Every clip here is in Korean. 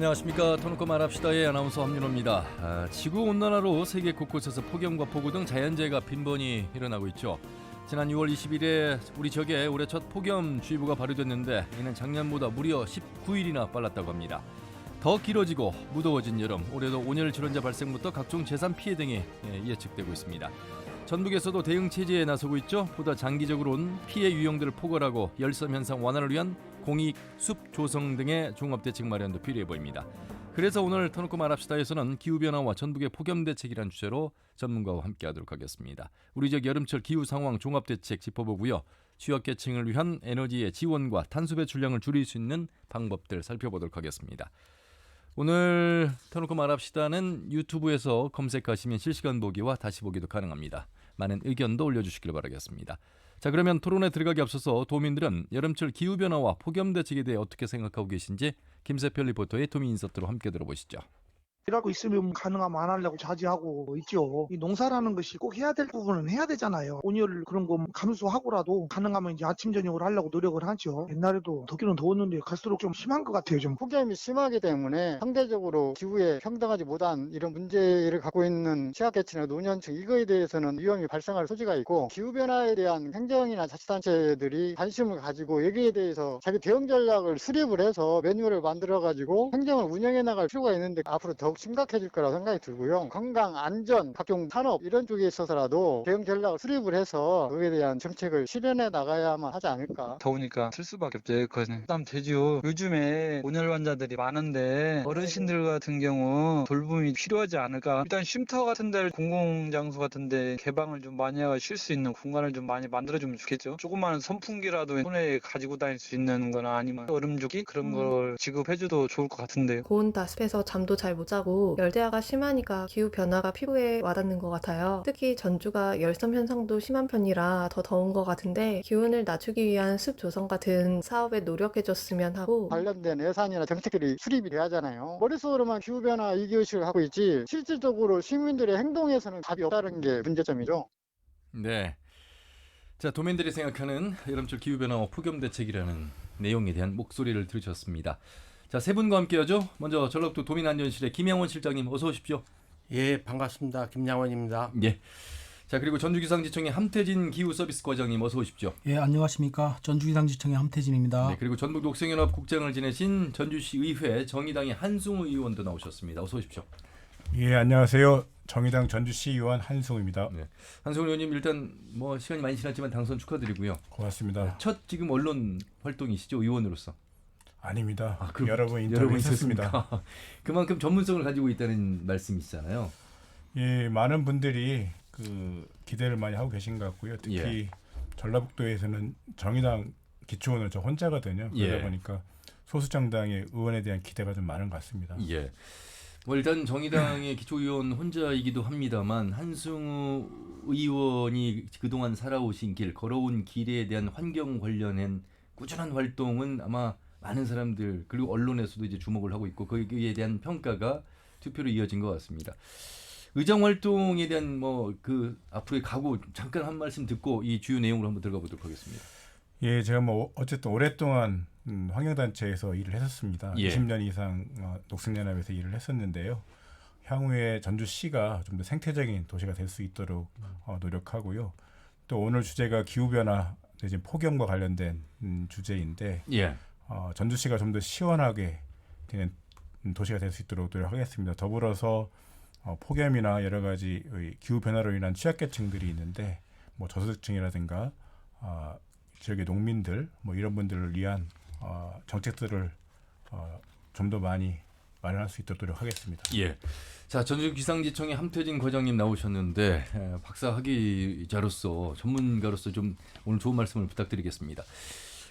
안녕하십니까. 터놓고 말합시다의 아나운서 함윤호입니다. 지구온난화로 세계 곳곳에서 폭염과 폭우 등 자연재해가 빈번히 일어나고 있죠. 지난 6월 20일에 우리 지역에 올해 첫 폭염주의보가 발효됐는데 이는 작년보다 무려 19일이나 빨랐다고 합니다. 더 길어지고 무더워진 여름, 올해도 온열 질환자 발생부터 각종 재산 피해 등이 예측되고 있습니다. 전북에서도 대응 체제에 나서고 있죠. 보다 장기적으로는 피해 유형들을 포괄하고 열섬 현상 완화를 위한 공익 숲 조성 등의 종합대책 마련도 필요해 보입니다. 그래서 오늘 터놓고 말합시다에서는 기후변화와 전북의 폭염대책이라는 주제로 전문가와 함께하도록 하겠습니다. 우리 지역 여름철 기후 상황 종합대책 짚어보고요. 취약계층을 위한 에너지의 지원과 탄소 배출량을 줄일 수 있는 방법들 살펴보도록 하겠습니다. 오늘 터놓고 말합시다는 유튜브에서 검색하시면 실시간 보기와 다시 보기도 가능합니다. 많은 의견도 올려주시길 바라겠습니다. 자, 그러면 토론에 들어가기 앞서서 도민들은 여름철 기후변화와 폭염 대책에 대해 어떻게 생각하고 계신지 김세별 리포터의 도민 인서트로 함께 들어보시죠. 일하고 있으면 가능하면 안 하려고 자제하고 있죠. 이 농사라는 것이 꼭 해야 될 부분은 해야 되잖아요. 온열 그런 거 감수하고라도 가능하면 이제 아침 저녁을 하려고 노력을 하죠. 옛날에도 덥기는 더웠는데 갈수록 좀 심한 것 같아요. 좀 폭염이 심하기 때문에 상대적으로 기후에 평등하지 못한 이런 문제를 갖고 있는 취약계층이나 노년층 이거에 대해서는 위험이 발생할 소지가 있고, 기후변화에 대한 행정이나 자치단체들이 관심을 가지고 여기에 대해서 자기 대응 전략을 수립을 해서 매뉴얼을 만들어 가지고 행정을 운영해 나갈 필요가 있는데 앞으로 더욱 심각해질 거라고 생각이 들고요. 건강, 안전, 각종 산업 이런 쪽에 있어서라도 대응 전략을 수립을 해서 그에 대한 정책을 실현해 나가야만 하지 않을까. 더우니까 쓸 수밖에 없죠. 에어컨은. 부담 되죠. 요즘에 온열 환자들이 많은데 어르신들 같은 경우 돌봄이 필요하지 않을까. 일단 쉼터 같은 데, 공공장소 같은 데 개방을 좀 많이 하고 쉴 수 있는 공간을 좀 많이 만들어주면 좋겠죠. 조그마한 선풍기라도 손에 가지고 다닐 수 있는 거나 아니면 얼음조끼 그런 걸 지급해줘도 좋을 것 같은데요. 고온다 습해서 잠도 잘 못 자고 열대야가 심하니까 기후변화가 피부에 와닿는 것 같아요. 특히 전주가 열섬 현상도 심한 편이라 더 더운 것 같은데 기온을 낮추기 위한 습 조성 같은 사업에 노력해줬으면 하고, 관련된 예산이나 정책들이 수립이 돼야 하잖아요. 머릿속으로만 기후변화 이기의식을 하고 있지 실질적으로 시민들의 행동에서는 답이 없다는 게 문제점이죠. 네. 자, 도민들이 생각하는 여름철 기후변화와 폭염 대책이라는 내용에 대한 목소리를 들으셨습니다. 자, 세 분과 함께하죠. 먼저 전라북도 도민안전실의 김양원 실장님 어서 오십시오. 예, 반갑습니다. 김양원입니다. 예. 자, 그리고 전주기상지청의 함태진 기후서비스 과장님 어서 오십시오. 예, 안녕하십니까. 전주기상지청의 함태진입니다. 네, 그리고 전북녹색연합 국장을 지내신 전주시 의회 정의당의 한승우 의원도 나오셨습니다. 어서 오십시오. 예, 안녕하세요. 정의당 전주시 의원 한승우입니다. 네. 한승우 의원님 일단 시간이 많이 지났지만 당선 축하드리고요. 고맙습니다. 첫 지금 언론 활동이시죠, 의원으로서? 아닙니다. 여러분 인터뷰 했었습니다. 그만큼 전문성을 가지고 있다는 말씀이시잖아요. 예, 많은 분들이 기대를 많이 하고 계신 것 같고요. 특히 예. 전라북도에서는 정의당 기초원을 저 혼자거든요. 그러다 예. 보니까 소수 정당의 의원에 대한 기대가 좀 많은 것 같습니다. 예. 일단 정의당의 기초의원 혼자이기도 합니다만 한승우 의원이 그동안 살아오신 길, 걸어온 길에 대한 환경 관련한 꾸준한 활동은 아마 많은 사람들 그리고 언론에서도 이제 주목을 하고 있고 거기에 대한 평가가 투표로 이어진 것 같습니다. 의정 활동에 대한 앞으로의 각오 잠깐 한 말씀 듣고 이 주요 내용으로 한번 들어가 보도록 하겠습니다. 예, 제가 어쨌든 오랫동안 환경단체에서 일을 했었습니다. 예. 20년 이상 녹색연합에서 일을 했었는데요. 향후에 전주시가 좀 더 생태적인 도시가 될 수 있도록 노력하고요. 또 오늘 주제가 기후변화 내지 폭염과 관련된 주제인데 예. 전주시가 좀 더 시원하게 되는 도시가 될 수 있도록 노력하겠습니다. 더불어서 폭염이나 여러 가지 기후변화로 인한 취약계층들이 있는데 저소득층이라든가 지역의 농민들 이런 분들을 위한 정책들을 좀 더 많이 마련할 수 있도록 노력하겠습니다. 예. 자, 전주기상지청의 함태진 과장님 나오셨는데 박사학위자로서 전문가로서 좀 오늘 좋은 말씀을 부탁드리겠습니다.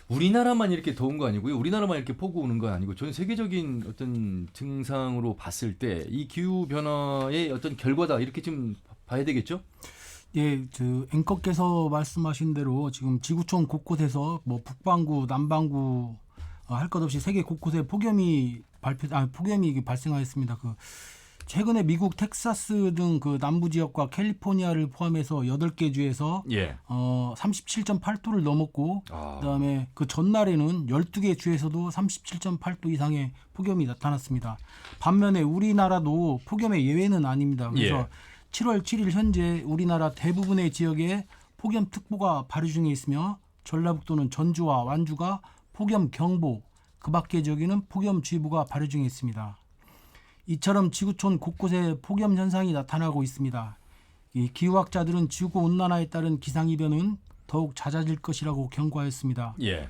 우리나라만 이렇게 더운 거 아니고요. 우리나라만 이렇게 폭우 오는 거 아니고 전 세계적인 어떤 증상으로 봤을 때 이 기후 변화의 어떤 결과다 이렇게 좀 봐야 되겠죠? 예, 앵커께서 말씀하신 대로 지금 지구촌 곳곳에서 북반구, 남반구 할 것 없이 세계 곳곳에 폭염이 발생하였습니다. 최근에 미국 텍사스 등 그 남부 지역과 캘리포니아를 포함해서 8개 주에서 예. 37.8도를 넘었고 아. 그다음에 그 전날에는 12개 주에서도 37.8도 이상의 폭염이 나타났습니다. 반면에 우리나라도 폭염의 예외는 아닙니다. 그래서 예. 7월 7일 현재 우리나라 대부분의 지역에 폭염특보가 발효 중에 있으며 전라북도는 전주와 완주가 폭염경보, 그 밖의 지역에는 폭염주의보가 발효 중에 있습니다. 이처럼 지구촌 곳곳에 폭염 현상이 나타나고 있습니다. 이 기후학자들은 지구온난화에 따른 기상이변은 더욱 잦아질 것이라고 경고하였습니다. 예.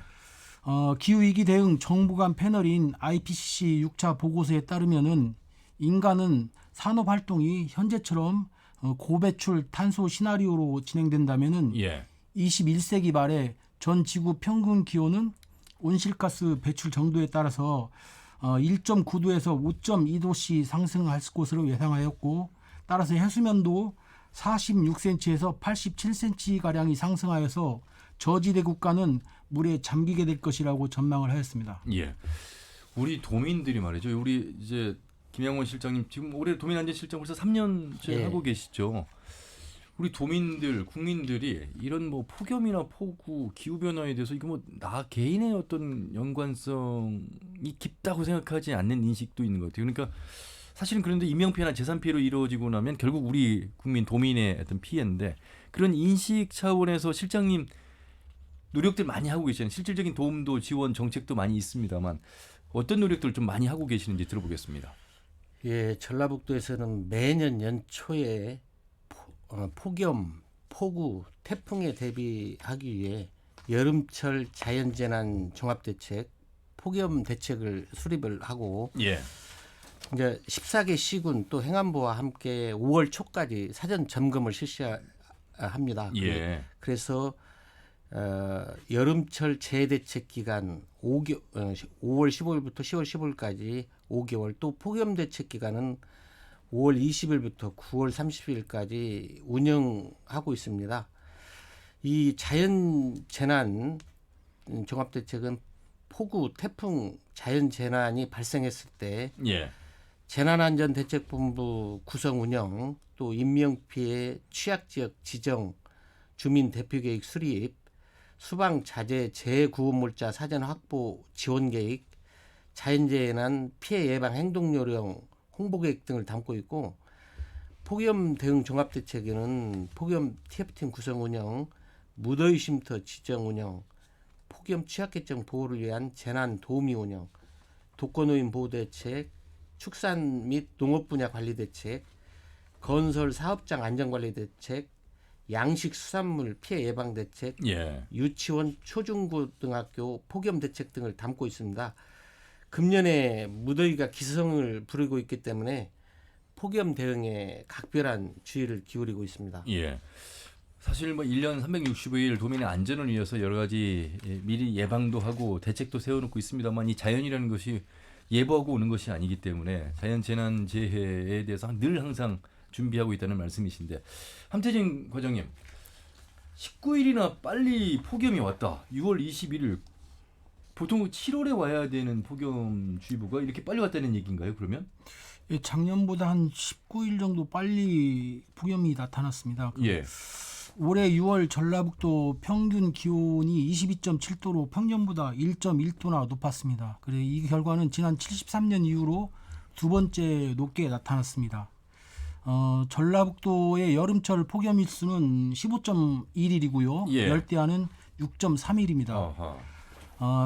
기후위기 대응 정부 간 패널인 IPCC 6차 보고서에 따르면은 인간은 산업활동이 현재처럼 고배출 탄소 시나리오로 진행된다면은 예. 21세기 말에 전 지구 평균 기온은 온실가스 배출 정도에 따라서 1.9도에서 5.2도씩 상승할 것으로 예상하였고, 따라서 해수면도 46cm에서 87cm 가량이 상승하여서 저지대 국가는 물에 잠기게 될 것이라고 전망을 하였습니다. 예. 우리 도민들이 말이죠. 우리 이제 김양원 실장님 지금 올해 도민안전 실장 벌써 3년째 예. 하고 계시죠. 우리 도민들, 국민들이 이런 뭐 폭염이나 폭우, 기후 변화에 대해서 이거 뭐 나 개인의 어떤 연관성이 깊다고 생각하지 않는 인식도 있는 것 같아요. 그러니까 사실은 그런데 인명피해나 재산 피해로 이루어지고 나면 결국 우리 국민, 도민의 어떤 피해인데 그런 인식 차원에서 실장님 노력들 많이 하고 계시잖아요. 실질적인 도움도 지원 정책도 많이 있습니다만 어떤 노력들을 좀 많이 하고 계시는지 들어보겠습니다. 예, 전라북도에서는 매년 연초에 폭염, 폭우, 태풍에 대비하기 위해 여름철 자연재난 종합대책, 폭염 대책을 수립을 하고 예. 이제 14개 시군 또 행안부와 함께 5월 초까지 사전 점검을 실시합니다. 예. 그래서 여름철 재대책 기간 5월 15일부터 10월 15일까지 5개월, 또 폭염 대책 기간은 5월 20일부터 9월 30일까지 운영하고 있습니다. 이 자연재난 종합대책은 폭우, 태풍, 자연재난이 발생했을 때 예. 재난안전대책본부 구성 운영, 또 인명피해 취약지역 지정, 주민 대피계획 수립, 수방자재 재구호물자 사전 확보 지원 계획, 자연재난 피해 예방 행동요령 홍보계획 등을 담고 있고, 폭염 대응 종합대책에는 폭염 TF팀 구성 운영, 무더위 쉼터 지정 운영, 폭염 취약계층 보호를 위한 재난 도우미 운영, 독거노인 보호 대책, 축산 및 농업 분야 관리 대책, 건설 사업장 안전관리 대책, 양식 수산물 피해 예방 대책, 예. 유치원 초중고등학교 폭염 대책 등을 담고 있습니다. 금년에 무더위가 기승을 부리고 있기 때문에 폭염 대응에 각별한 주의를 기울이고 있습니다. 예. 사실 뭐 1년 365일 도민의 안전을 위해서 여러 가지 미리 예방도 하고 대책도 세워놓고 있습니다만 이 자연이라는 것이 예보하고 오는 것이 아니기 때문에 자연재난 재해에 대해서 늘 항상 준비하고 있다는 말씀이신데, 함태진 과장님, 19일이나 빨리 폭염이 왔다. 6월 21일. 보통 7월에 와야 되는 폭염주의보가 이렇게 빨리 왔다는 얘기인가요, 그러면? 예, 작년보다 한 19일 정도 빨리 폭염이 나타났습니다. 예. 올해 6월 전라북도 평균 기온이 22.7도로 평년보다 1.1도나 높았습니다. 그래서 이 결과는 지난 73년 이후로 두 번째 높게 나타났습니다. 전라북도의 여름철 폭염 일수는 15.1일이고요. 예. 열대야는 6.3일입니다.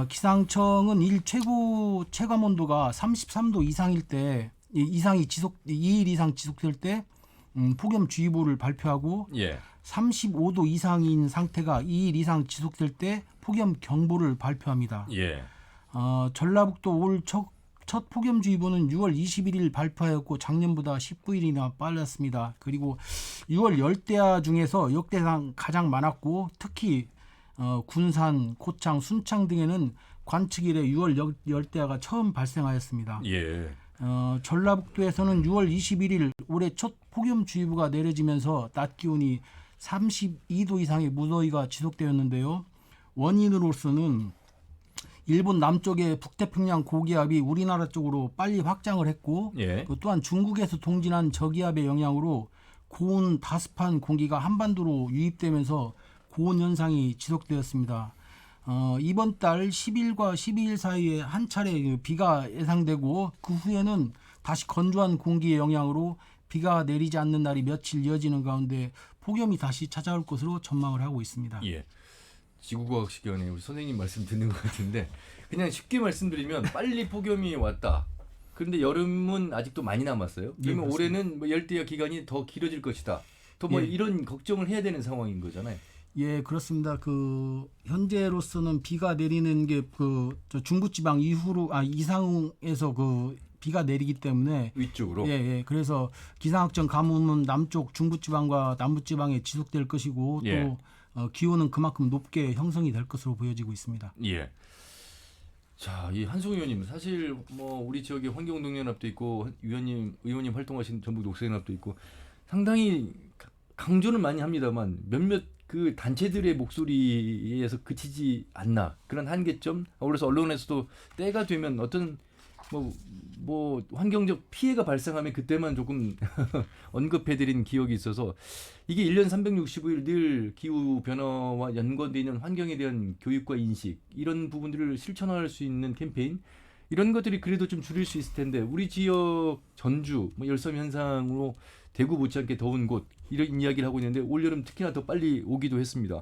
기상청은 일 최고 체감 온도가 33도 이상일 때, 2일 이상 지속될 때 폭염주의보를 발표하고, 예. 35도 이상인 상태가 2일 이상 지속될 때 폭염경보를 발표합니다. 예. 전라북도 올 첫 폭염주의보는 6월 21일 발표하였고 작년보다 19일이나 빨랐습니다. 그리고 6월 열대야 중에서 역대상 가장 많았고, 특히 군산, 고창, 순창 등에는 관측 이래 6월 열대야가 처음 발생하였습니다. 예. 전라북도에서는 6월 21일 올해 첫 폭염주의보가 내려지면서 낮 기온이 32도 이상의 무더위가 지속되었는데요. 원인으로서는 일본 남쪽의 북태평양 고기압이 우리나라 쪽으로 빨리 확장을 했고 예. 또한 중국에서 동진한 저기압의 영향으로 고온 다습한 공기가 한반도로 유입되면서 고온 현상이 지속되었습니다. 이번 달 10일과 12일 사이에 한 차례 비가 예상되고 그 후에는 다시 건조한 공기의 영향으로 비가 내리지 않는 날이 며칠 이어지는 가운데 폭염이 다시 찾아올 것으로 전망을 하고 있습니다. 예. 지구과학 시간에 우리 선생님 말씀 듣는 것 같은데 그냥 쉽게 말씀드리면 빨리 폭염이 왔다. 그런데 여름은 아직도 많이 남았어요. 그러면 네, 그렇습니다. 올해는 뭐 열대야 기간이 더 길어질 것이다. 더 뭐 예. 이런 걱정을 해야 되는 상황인 거잖아요. 예, 그렇습니다. 그 현재로서는 비가 내리는 게 그 중부지방 이상에서 그 비가 내리기 때문에 위쪽으로. 예. 그래서 기상학적 가뭄은 남쪽 중부지방과 남부지방에 지속될 것이고 예. 또 기온은 그만큼 높게 형성이 될 것으로 보여지고 있습니다. 예. 자, 이 한승우 의원님 사실 뭐 우리 지역에 환경동연합도 있고 의원님 활동하신 전북 녹색연합도 있고 상당히 강조는 많이 합니다만 몇몇 그 단체들의 목소리에서 그치지 않나 그런 한계점. 그래서 언론에서도 때가 되면 어떤 뭐 환경적 피해가 발생하면 그때만 조금 언급해드린 기억이 있어서 이게 1년 365일 늘 기후 변화와 연관되어 있는 환경에 대한 교육과 인식 이런 부분들을 실천할 수 있는 캠페인 이런 것들이 그래도 좀 줄일 수 있을 텐데 우리 지역 전주 열섬 현상으로 대구 못지않게 더운 곳 이런 이야기를 하고 있는데 올여름 특히나 더 빨리 오기도 했습니다.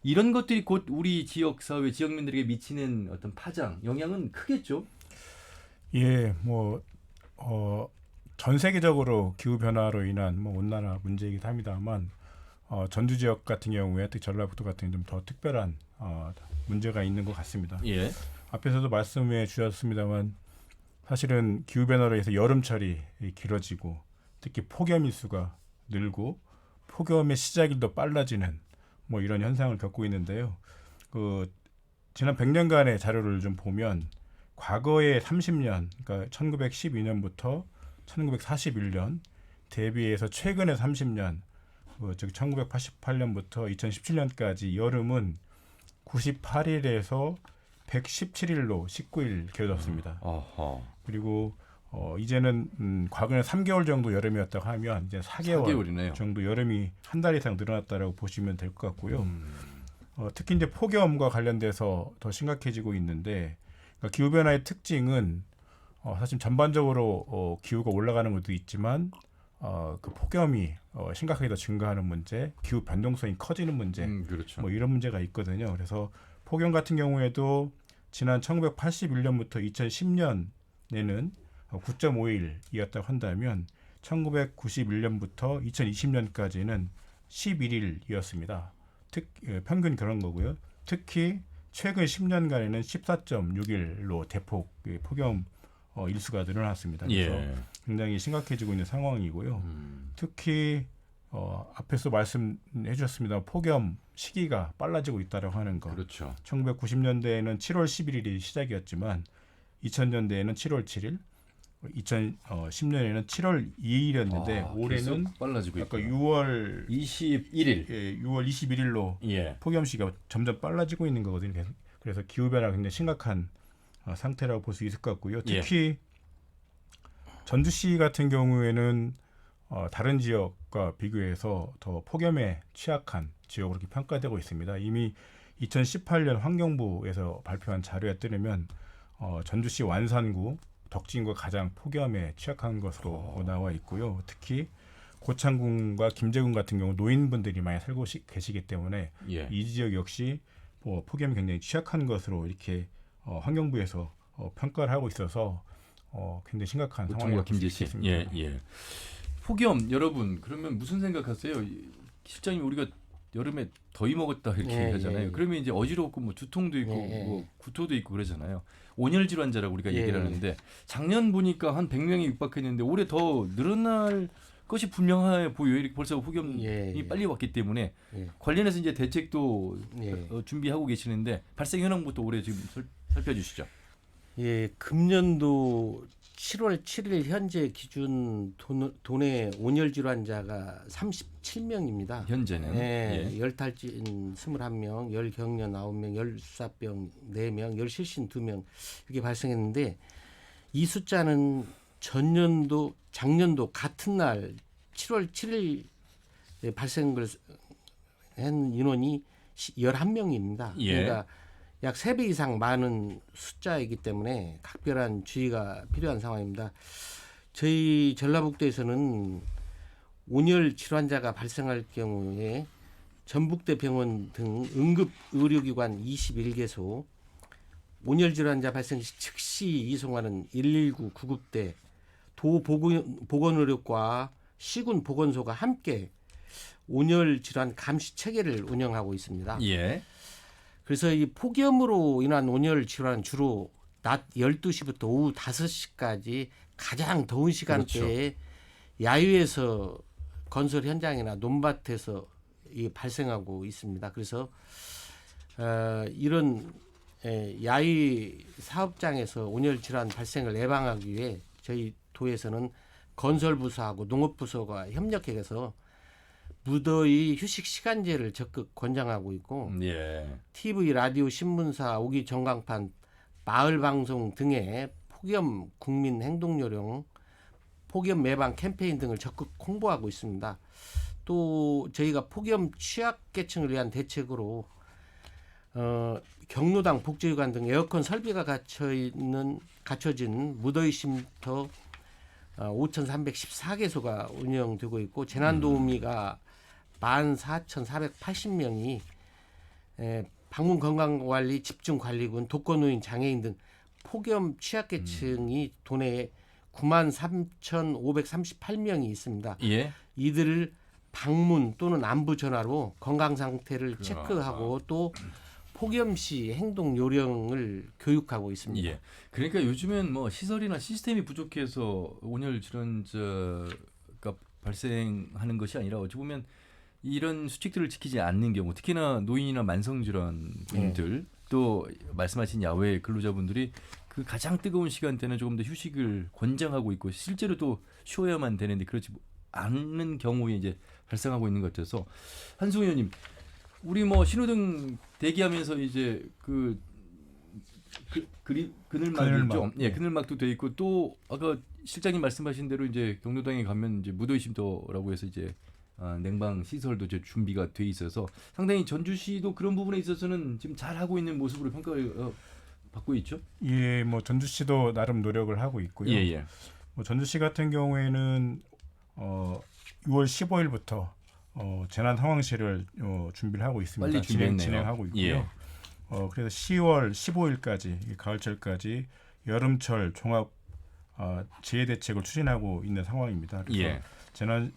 이런 것들이 곧 우리 지역 사회 지역민들에게 미치는 어떤 파장 영향은 크겠죠. 예, 전 세계적으로 기후 변화로 인한 온난화 문제이기도 합니다만 전주 지역 같은 경우에 특히 전라북도 같은 좀 더 특별한 문제가 있는 것 같습니다. 예. 앞에서도 말씀해 주셨습니다만 사실은 기후 변화로 해서 여름철이 길어지고 특히 폭염 일수가 늘고 폭염의 시작이 더 빨라지는 이런 현상을 겪고 있는데요. 지난 100년간의 자료를 좀 보면 과거의 30년, 그러니까 1912년부터 1941년 대비해서 최근의 30년, 즉 1988년부터 2017년까지 여름은 98일에서 117일로 19일 길어졌습니다. 그리고 이제는 과거는 3개월 정도 여름이었다고 하면 이제 4개월 정도 여름이 한 달 이상 늘어났다라고 보시면 될 것 같고요. 특히 이제 폭염과 관련돼서 더 심각해지고 있는데 그러니까 기후 변화의 특징은 사실 전반적으로 기후가 올라가는 것도 있지만 그 폭염이 심각하게 더 증가하는 문제, 기후 변동성이 커지는 문제, 그렇죠. 이런 문제가 있거든요. 그래서 폭염 같은 경우에도 지난 1981년부터 2010년에는 9.5일이었다고 한다면 1991년부터 2020년까지는 11일이었습니다. 평균 그런 거고요. 특히 최근 10년간에는 14.6일로 대폭 폭염 일수가 늘어났습니다. 그래서 굉장히 심각해지고 있는 상황이고요. 특히 앞에서 말씀해 주셨습니다. 폭염 시기가 빨라지고 있다고 하는 거. 그렇죠. 1990년대에는 7월 11일이 시작이었지만 2000년대에는 7월 7일, 2010년에는 7월 2일이었는데 올해는 빨라지고 아까 있고요. 6월 21일, 6월 21일로 폭염 시기가 점점 빨라지고 있는 거거든요. 그래서 기후 변화가 굉장히 심각한 상태라고 볼 수 있을 것 같고요. 특히 전주시 같은 경우에는 다른 지역과 비교해서 더 폭염에 취약한 지역으로 이렇게 평가되고 있습니다. 이미 2018년 환경부에서 발표한 자료에 따르면 전주시 완산구, 덕진구가 가장 폭염에 취약한 것으로 나와 있고요. 특히 고창군과 김제군 같은 경우 노인분들이 많이 살고 계시기 때문에 이 지역 역시 폭염이 굉장히 취약한 것으로 이렇게 환경부에서 평가를 하고 있어서 굉장히 심각한 상황이라고 볼 수 있습니다. 폭염 여러분 그러면 무슨 생각하세요? 실장님 우리가 여름에 더위 먹었다 이렇게 하잖아요. 그러면 이제 어지럽고 두통도 있고 구토도 있고 그러잖아요. 온열 질환자라고 우리가 얘기를 하는데 작년 보니까 한 100명이 육박했는데 올해 더 늘어날 것이 분명해 보여요. 이렇게 벌써 폭염이 빨리 왔기 때문에 관련해서 이제 대책도 준비하고 계시는데 발생 현황부터 올해 지금 살펴주시죠. 금년도 7월 7일 현재 기준 도내 온열 질환자가 37명입니다. 현재는 네, 열탈진 21명, 열경련 9명, 열수사병 4명, 열실신 2명 이렇게 발생했는데 이 숫자는 작년도 같은 날 7월 7일 발생한 인원이 11명입니다. 예. 그러니까 약 3배 이상 많은 숫자이기 때문에 각별한 주의가 필요한 상황입니다. 저희 전라북도에서는 온열 질환자가 발생할 경우에 전북대 병원 등 응급 의료기관 21개소, 온열 질환자 발생 시 즉시 이송하는 119 구급대, 도보건의료과 시군 보건소가 함께 온열 질환 감시 체계를 운영하고 있습니다. 예. 그래서 이 폭염으로 인한 온열 질환은 주로 낮 12시부터 오후 5시까지 가장 더운 시간대에 야유에서 건설 현장이나 논밭에서 발생하고 있습니다. 그래서 이런 야유 사업장에서 온열 질환 발생을 예방하기 위해 저희 도에서는 건설부서하고 농업부서가 협력해서 무더위 휴식 시간제를 적극 권장하고 있고 TV, 라디오, 신문사, 오기 전광판, 마을 방송 등의 폭염 국민 행동 요령, 폭염 예방 캠페인 등을 적극 홍보하고 있습니다. 또 저희가 폭염 취약계층을 위한 대책으로 경로당, 복지관 등 에어컨 설비가 갖춰진 무더위 쉼터 5,314개소가 운영되고 있고 재난도우미가 14,480명이 방문 건강관리 집중관리군, 독거노인, 장애인 등 폭염 취약계층이 도내에 93,538명이 있습니다. 예. 이들을 방문 또는 안부 전화로 건강 상태를 체크하고 또 폭염 시 행동 요령을 교육하고 있습니다. 예. 그러니까 요즘엔 뭐 시설이나 시스템이 부족해서 온열 질환자가 발생하는 것이 아니라 어찌 보면 이런 수칙들을 지키지 않는 경우, 특히나 노인이나 만성 질환 분들 또 말씀하신 야외 근로자분들이 그 가장 뜨거운 시간대는 조금 더 휴식을 권장하고 있고 실제로 또 쉬어야만 되는데 그렇지 않는 경우에 이제 발생하고 있는 것 같아서 한승우 의원님, 우리 뭐 신호등 대기하면서 이제 그늘막이 있죠. 예, 그늘막도 돼 있고 또 아까 실장님 말씀하신 대로 이제 경로당에 가면 이제 무더위 쉼터라고 해서 이제 냉방 시설도 이제 준비가 돼 있어서 상당히 전주시도 그런 부분에 있어서는 지금 잘 하고 있는 모습으로 평가를 받고 있죠. 예, 뭐 전주시도 나름 노력을 하고 있고요. 예. 뭐 전주시 같은 경우에는 6월 15일부터 재난 상황실을 준비를 하고 있습니다. 빨리 진행하고 있고요. 예. 그래서 10월 15일까지 가을철까지 여름철 종합 재해 대책을 추진하고 있는 상황입니다. 그래서 재난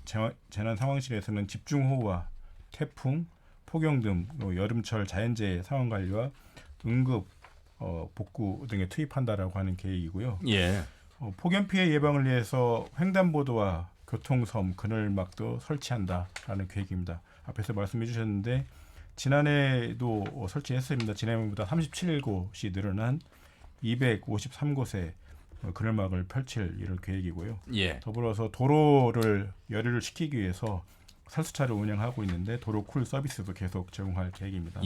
상황실에서는 집중호우와 태풍, 폭염 등 여름철 자연재해 상황 관리와 응급 복구 등에 투입한다라고 하는 계획이고요. 폭염 피해 예방을 위해서 횡단보도와 교통섬, 그늘막도 설치한다라는 계획입니다. 앞에서 말씀해 주셨는데 지난해도 설치했습니다. 지난해보다 37곳이 늘어난 253곳에 그늘막을 펼칠 이런 계획이고요. 더불어서 도로를 열의를 시키기 위해서 살수차를 운영하고 있는데 도로 쿨 서비스도 계속 제공할 계획입니다.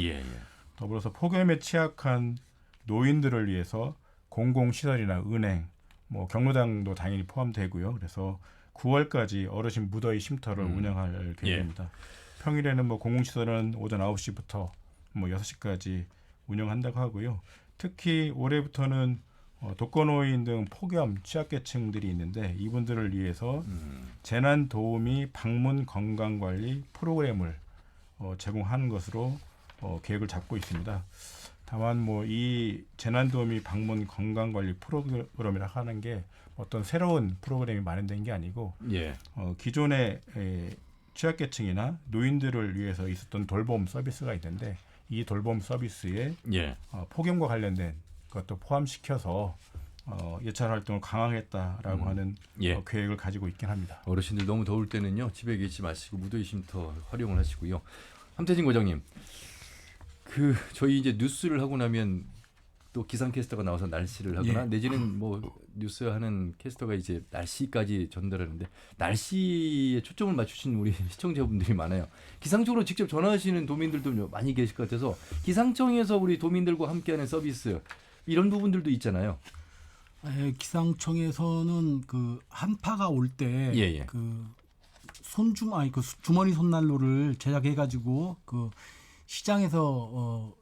더불어서 폭염에 취약한 노인들을 위해서 공공시설이나 은행, 뭐 경로당도 당연히 포함되고요. 그래서 9월까지 어르신 무더위 쉼터를 운영할 계획입니다. 평일에는 뭐 공공시설은 오전 9시부터 뭐 6시까지 운영한다고 하고요. 특히 올해부터는 독거노인 등 폭염 취약계층들이 있는데 이분들을 위해서 재난도우미 방문 건강관리 프로그램을 제공하는 것으로 계획을 잡고 있습니다. 다만 뭐 이 재난도우미 방문 건강관리 프로그램이라 하는 게 어떤 새로운 프로그램이 마련된 게 아니고 기존의 취약계층이나 노인들을 위해서 있었던 돌봄 서비스가 있는데 이 돌봄 서비스에 폭염과 관련된 것도 포함시켜서 예찰 활동을 강화하겠다라고 하는 계획을 가지고 있긴 합니다. 어르신들 너무 더울 때는요 집에 계시지 마시고 무더위 쉼터 활용을 하시고요. 함태진 과장님, 저희 이제 뉴스를 하고 나면 또 기상 캐스터가 나와서 날씨를 하거나 예. 내지는 뭐 뉴스 하는 캐스터가 이제 날씨까지 전달하는데 날씨에 초점을 맞추신 우리 시청자분들이 많아요. 기상청으로 직접 전화하시는 도민들도 많이 계실 것 같아서 기상청에서 우리 도민들과 함께하는 서비스 이런 부분들도 있잖아요. 기상청에서는 그 한파가 올 때 예. 그 주머니 손난로를 제작해가지고 그 시장에서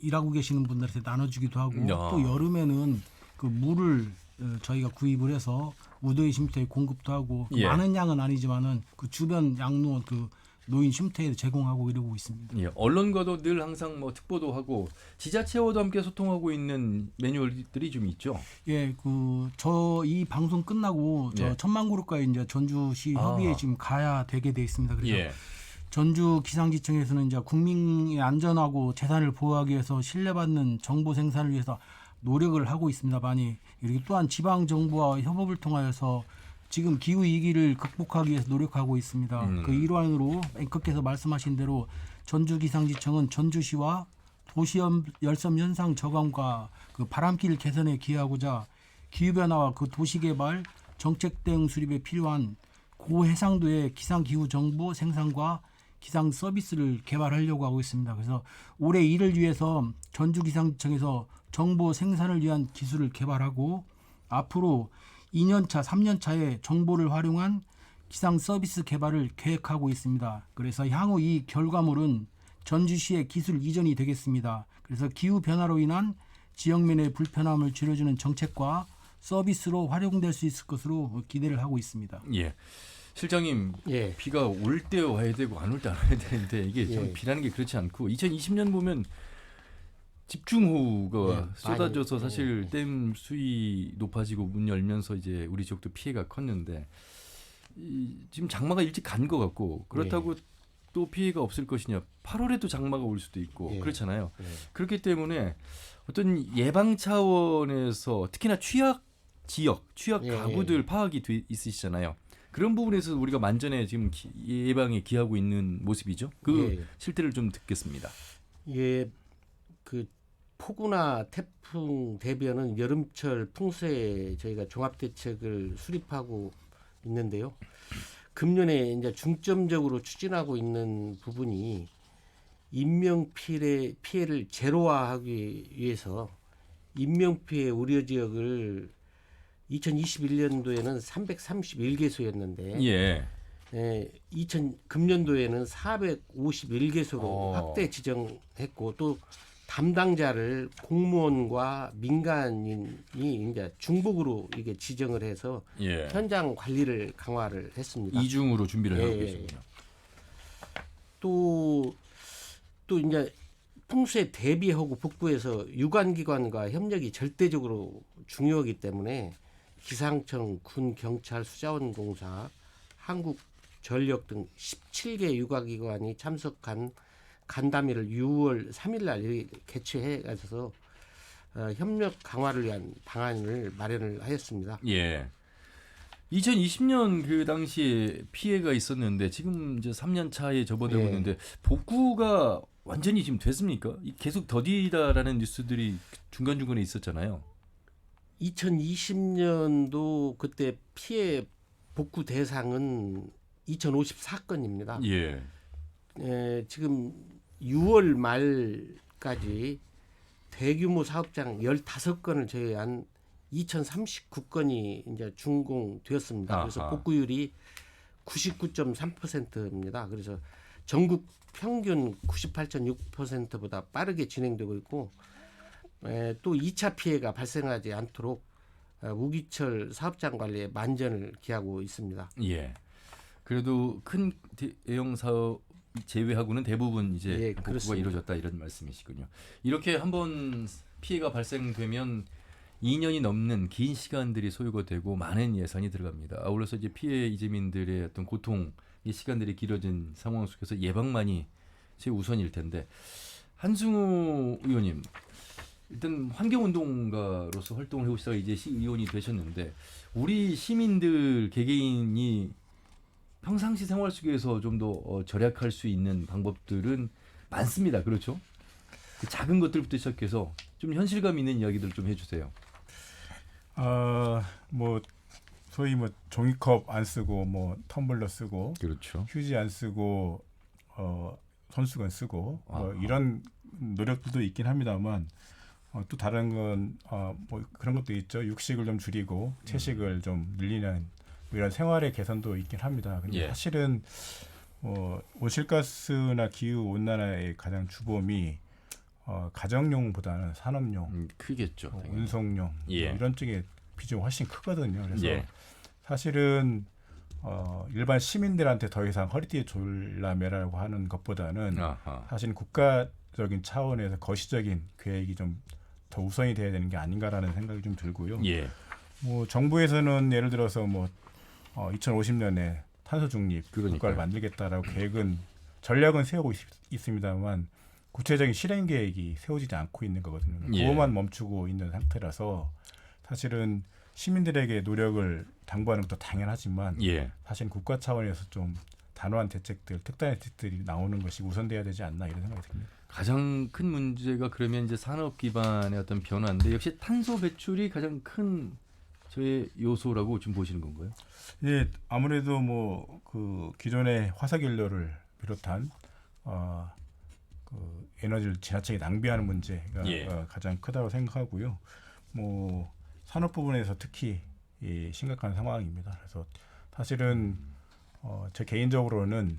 일하고 계시는 분들한테 나눠주기도 하고 야. 또 여름에는 그 물을 저희가 구입을 해서 무더위 쉼터에 공급도 하고 그 예. 많은 양은 아니지만은 그 주변 양로원 그 노인 쉼터에 제공하고 이러고 있습니다. 예, 언론과도 늘 항상 뭐 특보도 하고 지자체와도 함께 소통하고 있는 매뉴얼들이 좀 있죠. 예, 그 저 이 방송 끝나고 저 예. 천만그룹과 이제 전주시 협의회 지금 가야 되게 돼 있습니다. 그래서 예. 전주 기상지청에서는 이제 국민의 안전하고 재산을 보호하기 위해서 신뢰받는 정보 생산을 위해서 노력을 하고 있습니다. 많이 이렇게 또한 지방 정부와 협업을 통하여서 지금 기후 위기를 극복하기 위해서 노력하고 있습니다. 그 일환으로 앵커께서 말씀하신 대로 전주 기상지청은 전주시와 도시 열섬 현상 저감과 그 바람길 개선에 기여하고자 기후 변화와 그 도시 개발 정책 대응 수립에 필요한 고해상도의 기상 기후 정보 생산과 기상 서비스를 개발하려고 하고 있습니다. 그래서 올해 이를 위해서 전주기상청에서 정보 생산을 위한 기술을 개발하고 앞으로 2년차, 3년차에 정보를 활용한 기상 서비스 개발을 계획하고 있습니다. 그래서 향후 이 결과물은 전주시의 기술 이전이 되겠습니다. 그래서 기후 변화로 인한 지역민의 불편함을 줄여주는 정책과 서비스로 활용될 수 있을 것으로 기대를 하고 있습니다. 예. 실장님, 예. 비가 올 때 와야 되고 안 올 때 안 와야 되는데 이게 좀 예. 비라는 게 그렇지 않고 2020년 보면 집중호우가 예, 쏟아져서 많이, 사실 댐 수위 높아지고 문 열면서 이제 우리 지역도 피해가 컸는데 지금 장마가 일찍 간 것 같고 그렇다고 또 피해가 없을 것이냐 8월에도 장마가 올 수도 있고 예. 그렇잖아요. 예. 그렇기 때문에 어떤 예방 차원에서 특히나 취약 지역, 취약 예, 가구들 파악이 있으시잖아요. 그런 부분에서 우리가 만전에 지금 예방에 기하고 있는 모습이죠. 그 예. 실태를 좀 듣겠습니다. 예, 그 폭우나 태풍 대비하는 여름철 풍수에 저희가 종합 대책을 수립하고 있는데요. 금년에 이제 중점적으로 추진하고 있는 부분이 인명 피해를 제로화하기 위해서 인명 피해 우려 지역을 2021년도에는 331개소였는데 예. 금년도에는 451개소로 확대 지정했고 또 담당자를 공무원과 민간인이 이제 중복으로 이게 지정을 해서 예. 현장 관리를 강화를 했습니다. 이중으로 준비를 하고 예, 계십니다. 또 이제 풍수에 대비하고 북부에서 유관기관과 협력이 절대적으로 중요하기 때문에 기상청, 군, 경찰, 수자원공사, 한국전력 등 17개 유관기관이 참석한 간담회를 6월 3일 날 개최해 가서 협력 강화를 위한 방안을 마련을 하였습니다. 예. 2020년 그 당시에 피해가 있었는데 지금 이제 3년 차에 접어들고 예. 있는데 복구가 완전히 지금 됐습니까? 계속 더디다라는 뉴스들이 중간중간에 있었잖아요. 2020년도 그때 피해 복구 대상은 2054건입니다. 예. 지금 6월 말까지 대규모 사업장 15건을 제외한 2039건이 이제 준공되었습니다. 그래서 아하. 복구율이 99.3%입니다. 그래서 전국 평균 98.6%보다 빠르게 진행되고 있고 또 2차 피해가 발생하지 않도록 우기철 사업장 관리에 만전을 기하고 있습니다. 예. 그래도 큰 대형 사업 제외하고는 대부분 이제 예, 복구가 그렇습니다. 이루어졌다 이런 말씀이시군요. 이렇게 한번 피해가 발생되면 2년이 넘는 긴 시간들이 소요가 되고 많은 예산이 들어갑니다. 아울러서 이제 피해 이재민들의 어떤 고통의 시간들이 길어진 상황 속에서 예방만이 최우선일 텐데 한승우 의원님 일단 환경운동가로서 활동을 해오시다가 이제 시의원이 되셨는데 우리 시민들 개개인이 평상시 생활 속에서 좀 더 절약할 수 있는 방법들은 많습니다. 그렇죠? 그 작은 것들부터 시작해서 좀 현실감 있는 이야기들 좀 해주세요. 뭐 소위 뭐 종이컵 안 쓰고 뭐 텀블러 쓰고 그렇죠. 휴지 안 쓰고 손수건 쓰고 뭐 아하. 이런 노력들도 있긴 합니다만 또 다른 건 뭐 그런 것도 있죠. 육식을 좀 줄이고 채식을 좀 늘리는 뭐 이런 생활의 개선도 있긴 합니다. 근데 예. 사실은 온실가스나 기후 온난화의 가장 주범이 가정용보다는 산업용, 크겠죠. 당연히. 운송용 예. 뭐 이런 쪽에 비중이 훨씬 크거든요. 그래서 예. 사실은 일반 시민들한테 더 이상 허리띠에 졸라매라고 하는 것보다는 아하. 사실 국가적인 차원에서 거시적인 계획이 좀 더 우선이 돼야 되는 게 아닌가라는 생각이 좀 들고요. 예. 뭐 정부에서는 예를 들어서 뭐 2050년에 탄소 중립 그러니까요. 국가를 만들겠다라고 계획은 전략은 세우고 있습니다만 구체적인 실행 계획이 세워지지 않고 있는 거거든요. 예. 그것만 멈추고 있는 상태라서 사실은 시민들에게 노력을 당부하는 것도 당연하지만 예. 사실 국가 차원에서 좀 단호한 대책들, 특단의 대책들이 나오는 것이 우선돼야 되지 않나 이런 생각이 듭니다. 가장 큰 문제가 그러면 이제 산업 기반의 어떤 변화인데 역시 탄소 배출이 가장 큰 저의 요소라고 좀 보시는 건가요? 예, 아무래도 뭐 그 기존의 화석 연료를 비롯한 그 에너지를 지나치게 낭비하는 문제가 예. 가장 크다고 생각하고요. 뭐 산업 부분에서 특히 심각한 상황입니다. 그래서 사실은 제 개인적으로는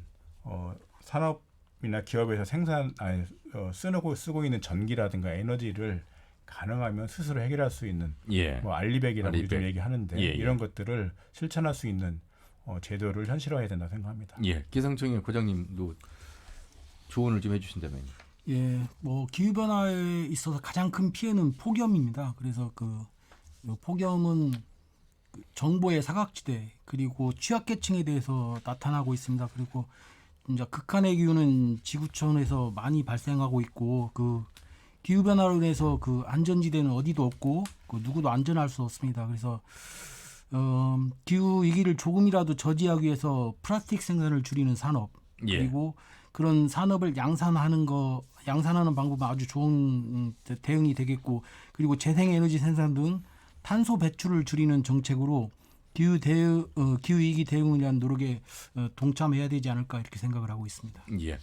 산업이나 기업에서 쓰고 있는 전기라든가 에너지를 가능하면 스스로 해결할 수 있는 예. 뭐 알리백이라고 요즘 알리백. 얘기하는데 예, 예. 이런 것들을 실천할 수 있는 제도를 현실화해야 된다고 생각합니다. 예. 기상청의 고장님도 조언을 좀 해주신다면. 예, 뭐 기후 변화에 있어서 가장 큰 피해는 폭염입니다. 그래서 이 폭염은 그 정보의 사각지대 그리고 취약계층에 대해서 나타나고 있습니다. 그리고 이제 극한의 기후는 지구촌에서 많이 발생하고 있고 그 기후 변화로 인해서 그 안전지대는 어디도 없고 그 누구도 안전할 수 없습니다. 그래서 기후 위기를 조금이라도 저지하기 위해서 플라스틱 생산을 줄이는 산업 예. 그리고 그런 산업을 양산하는 방법은 아주 좋은 대응이 되겠고 그리고 재생에너지 생산 등 탄소 배출을 줄이는 정책으로 기후 위기 대응을 위한 노력에 동참해야 되지 않을까 이렇게 생각을 하고 있습니다. 예.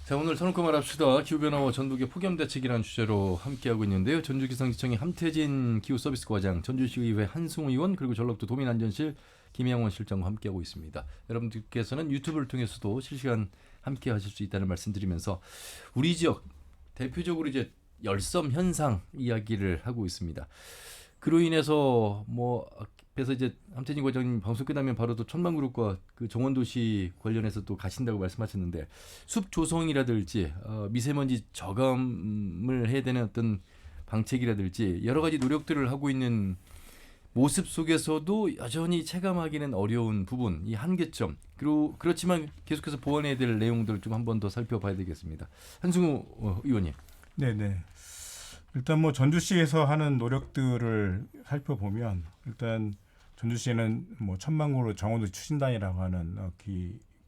자, 오늘 터놓고 말합시다. 기후변화와 전국의 폭염 대책이라는 주제로 함께하고 있는데요. 전주기상청의 함태진 기후서비스과장, 전주시의회 한승우 의원 그리고 전라북도 도민안전실 김양원 실장과 함께하고 있습니다. 여러분들께서는 유튜브를 통해서도 실시간 함께하실 수 있다는 말씀드리면서 우리 지역 대표적으로 이제 열섬 현상 이야기를 하고 있습니다. 그로 인해서 뭐 그래서 이제 함태진 과장님 방송 끝나면 바로 또 천만그룹과 그 정원도시 관련해서 또 가신다고 말씀하셨는데 숲 조성이라든지 미세먼지 저감을 해야 되는 어떤 방책이라든지 여러 가지 노력들을 하고 있는 모습 속에서도 여전히 체감하기는 어려운 부분, 이 한계점 그리고 그렇지만 계속해서 보완해야 될 내용들을 좀 한 번 더 살펴봐야 되겠습니다. 한승우 의원님. 네네. 일단 뭐 전주시에서 하는 노력들을 살펴보면 일단 전주시에는 뭐 천만고로 정원도시 추진단이라고 하는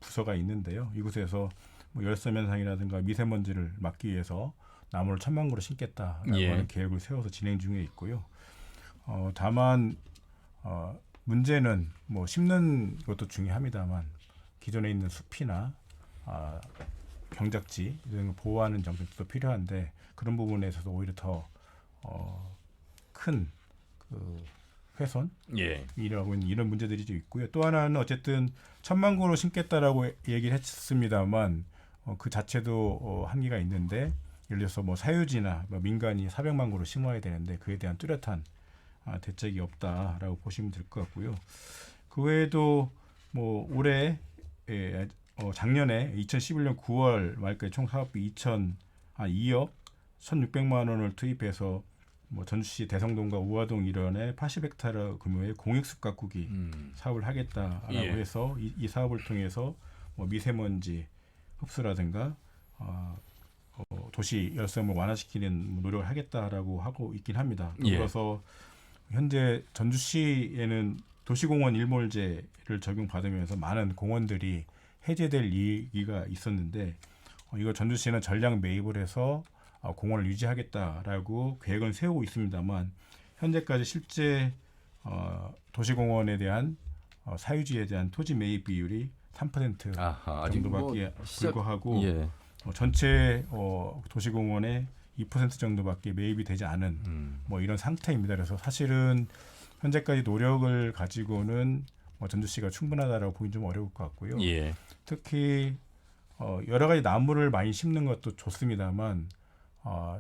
부서가 있는데요. 이곳에서 뭐 열섬 현상이라든가 미세먼지를 막기 위해서 나무를 천만고로 심겠다라고 예. 하는 계획을 세워서 진행 중에 있고요. 다만 문제는 뭐 심는 것도 중요합니다만 기존에 있는 숲이나 경작지 이런 걸 보호하는 정책도 필요한데 그런 부분에 있어서 오히려 더 큰 그 훼손 예. 이라고 있는 이런 문제들이 좀 있고요. 또 하나는 어쨌든 천만고로 심겠다라고 얘기를 했습니다만 그 자체도 한계가 있는데 예를 들어서 뭐 사유지나 뭐 민간이 400만 고로 심어야 되는데 그에 대한 뚜렷한 대책이 없다라고 보시면 될 것 같고요. 그 외에도 뭐 올해 작년에 2011년 9월 말까지 총 사업비 2억 1,600만 원을 투입해서 뭐 전주시 대성동과 우화동 일원에 80헥타르 규모의 공익숲 가꾸기 사업을 하겠다라고 예. 해서 이 사업을 통해서 뭐 미세먼지 흡수라든가 도시 열섬을 완화시키는 노력을 하겠다라고 하고 있긴 합니다. 예. 그래서 현재 전주시에는 도시공원 일몰제를 적용받으면서 많은 공원들이 해제될 얘기가 있었는데 이거 전주시는 전량 매입을 해서 공원을 유지하겠다라고 계획은 세우고 있습니다만 현재까지 실제 도시공원에 대한 사유지에 대한 토지 매입 비율이 3% 아직 정도밖에 시작- 불과하고 예. 전체 도시공원의 2% 정도밖에 매입이 되지 않은 뭐 이런 상태입니다. 그래서 사실은 현재까지 노력을 가지고는 전주시가 충분하다라고 보기 좀 어려울 것 같고요. 예. 특히 여러 가지 나무를 많이 심는 것도 좋습니다만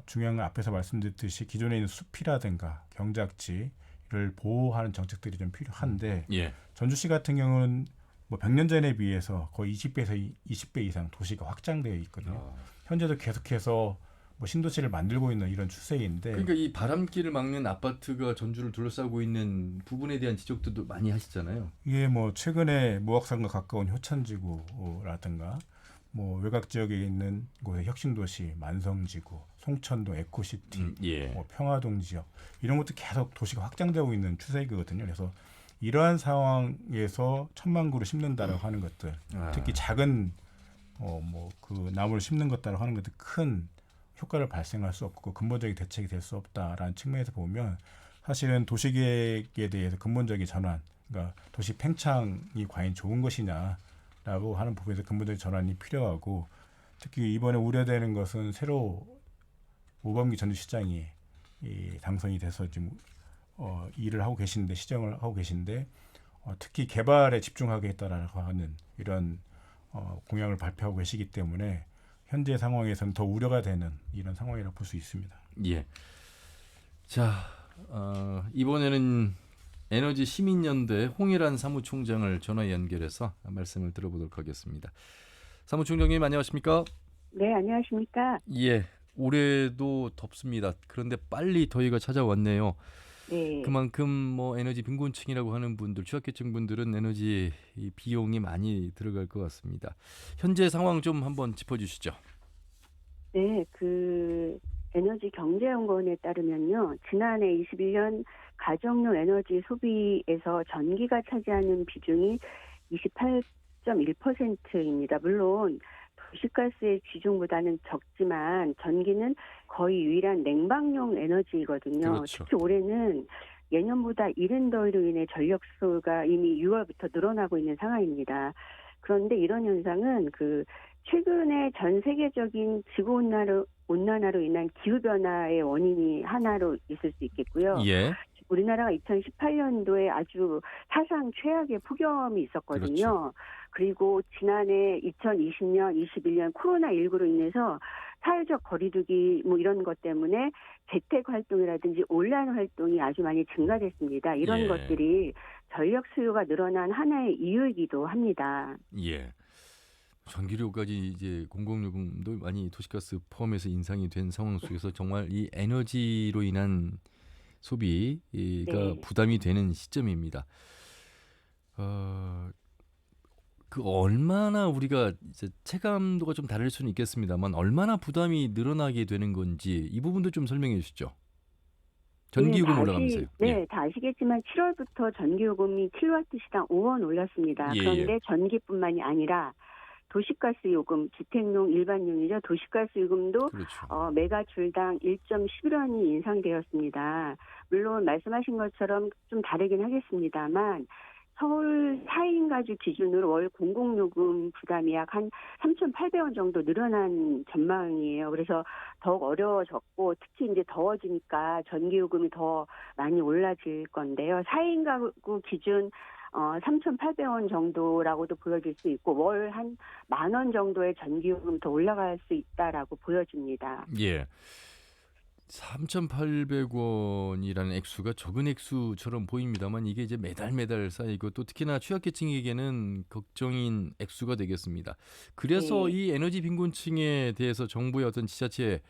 중요한 건 앞에서 말씀드렸듯이 기존에 있는 숲이라든가 경작지를 보호하는 정책들이 좀 필요한데 예. 전주시 같은 경우는 뭐 100년 전에 비해서 거의 20배에서 20배 이상 도시가 확장되어 있거든요. 현재도 계속해서 뭐 신도시를 만들고 있는 이런 추세인데 그러니까 이 바람길을 막는 아파트가 전주를 둘러싸고 있는 부분에 대한 지적도 많이 하시잖아요. 이게 뭐 최근에 무악산과 가까운 효천지구라든가 뭐 외곽 지역에 있는 곳의 혁신도시 만성지구, 송천도 에코시티, 예. 뭐 평화동 지역 이런 것도 계속 도시가 확장되고 있는 추세이거든요. 그래서 이러한 상황에서 1000만 그루 심는다라고 하는 것들, 특히 작은 뭐 그 나무를 심는 것다라고 하는 것들 큰 효과를 발생할 수 없고 근본적인 대책이 될 수 없다라는 측면에서 보면 사실은 도시계획에 대해서 근본적인 전환, 그러니까 도시 팽창이 과연 좋은 것이냐라고 하는 부분에서 근본적인 전환이 필요하고 특히 이번에 우려되는 것은 새로 오범기 전주시장이 당선이 돼서 지금 일을 하고 계신데 시정을 하고 계신데 특히 개발에 집중하겠다라고 하는 이런 공약을 발표하고 계시기 때문에 현재 상황에서는 더 우려가 되는 이런 상황이라고 볼 수 있습니다. 예. 자, 이번에는 에너지 시민연대 홍일환 사무총장을 전화 연결해서 말씀을 들어보도록 하겠습니다. 사무총장님 안녕하십니까? 네, 안녕하십니까? 예. 올해도 덥습니다. 그런데 빨리 더위가 찾아왔네요. 네. 그만큼 뭐 에너지 빈곤층이라고 하는 분들, 취약계층 분들은 에너지 이 비용이 많이 들어갈 것 같습니다. 현재 상황 좀 한번 짚어주시죠. 네, 에너지 경제연구원에 따르면요, 지난해 21년 가정용 에너지 소비에서 전기가 차지하는 비중이 28.1%입니다. 물론 도시가스의 비중보다는 적지만 전기는 거의 유일한 냉방용 에너지거든요. 그렇죠. 특히 올해는 예년보다 이른 더위로 인해 전력수가 이미 6월부터 늘어나고 있는 상황입니다. 그런데 이런 현상은 최근에 전 세계적인 지구온난화로 인한 기후변화의 원인이 하나로 있을 수 있겠고요. 예. 우리나라가 2018년도에 아주 사상 최악의 폭염이 있었거든요. 그렇죠. 그리고 지난해 2020년, 21년 코로나19로 인해서 사회적 거리두기 뭐 이런 것 때문에 재택 활동이라든지 온라인 활동이 아주 많이 증가됐습니다. 이런 예. 것들이 전력 수요가 늘어난 하나의 이유이기도 합니다. 예. 전기료까지 이제 공공요금도 많이 도시가스 포함해서 인상이 된 상황 속에서 정말 이 에너지로 인한 소비가 네. 부담이 되는 시점입니다. 얼마나 우리가 이제 체감도가 좀 다를 수는 있겠습니다만 얼마나 부담이 늘어나게 되는 건지 이 부분도 좀 설명해 주시죠. 전기요금 올라가면서요. 네, 다 아시겠지만 7월부터 전기요금이 킬로와트시당 5원 올랐습니다. 예, 그런데 전기뿐만이 아니라 도시가스 요금, 주택용 일반용이죠. 도시가스 요금도 그렇죠. 메가줄당 1.11원이 인상되었습니다. 물론 말씀하신 것처럼 좀 다르긴 하겠습니다만 서울 4인 가족 기준으로 월 공공요금 부담이 약 한 3,800원 정도 늘어난 전망이에요. 그래서 더욱 어려워졌고 특히 이제 더워지니까 전기요금이 더 많이 올라질 건데요. 4인 가구 기준 3,800원 정도라고도 보여질 수 있고 월 한 10,000원 정도의 전기요금 더 올라갈 수 있다라고 보여집니다. 예. 3,800원이라는 액수가 적은 액수처럼 보입니다만 이게 이제 매달 쌓이고 또 특히나 취약계층에게는 걱정인 액수가 되겠습니다. 그래서 네. 이 에너지 빈곤층에 대해서 정부의 어떤 지자체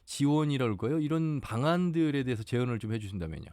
지원이랄까요? 이런 방안들에 대해서 제언을 좀 해주신다면요.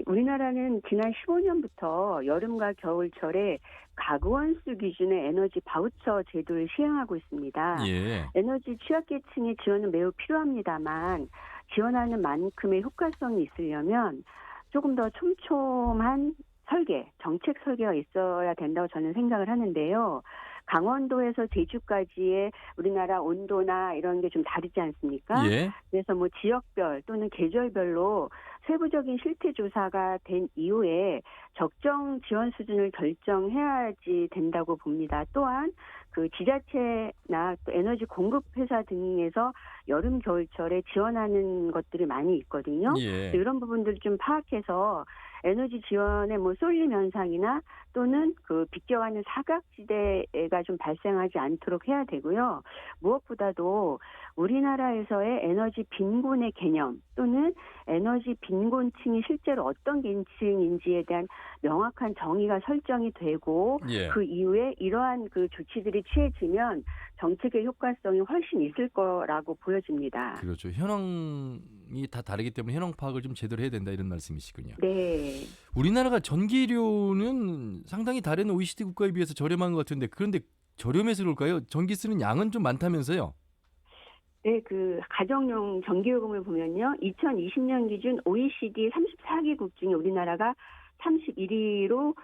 우리나라는 지난 15년부터 여름과 겨울철에 가구원수 기준의 에너지 바우처 제도를 시행하고 있습니다. 예. 에너지 취약계층의 지원은 매우 필요합니다만 지원하는 만큼의 효과성이 있으려면 조금 더 촘촘한 설계, 정책 설계가 있어야 된다고 저는 생각을 하는데요. 강원도에서 제주까지의 우리나라 온도나 이런 게 좀 다르지 않습니까? 예. 그래서 뭐 지역별 또는 계절별로 세부적인 실태 조사가 된 이후에 적정 지원 수준을 결정해야지 된다고 봅니다. 또한 그 지자체나 또 에너지 공급 회사 등에서 여름 겨울철에 지원하는 것들이 많이 있거든요. 예. 이런 부분들을 좀 파악해서 에너지 지원에 뭐 쏠림 현상이나 또는 그 비껴가는 사각지대가 좀 발생하지 않도록 해야 되고요. 무엇보다도 우리나라에서의 에너지 빈곤의 개념 또는 에너지 빈곤층이 실제로 어떤 계층인지에 대한 명확한 정의가 설정이 되고 예. 그 이후에 이러한 그 조치들이 취해지면 정책의 효과성이 훨씬 있을 거라고 보여집니다. 그렇죠. 현황이 다 다르기 때문에 현황 파악을 좀 제대로 해야 된다 이런 말씀이시군요. 네. 우리나라가 전기료는 상당히 다른 OECD 국가에 비해서 저렴한 것 같은데 그런데 저렴해서 그럴까요? 전기 쓰는 양은 좀 많다면서요? 네, 그 가정용 전기요금을 보면요. 2020년 기준 OECD 34개국 중에 우리나라가 31위로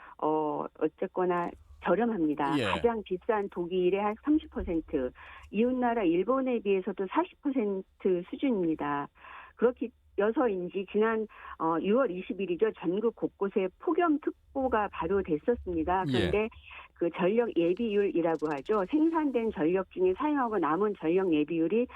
어쨌거나 저렴합니다. 예. 가장 비싼 독일의 한 30%, 이웃나라 일본에 비해서도 40% 수준입니다. 그렇기여서인지 지난 6월 20일이죠. 전국 곳곳에 폭염특보가 발효됐었습니다. 그런데 그 전력 예비율이라고 하죠. 생산된 전력 중에 사용하고 남은 전력 예비율이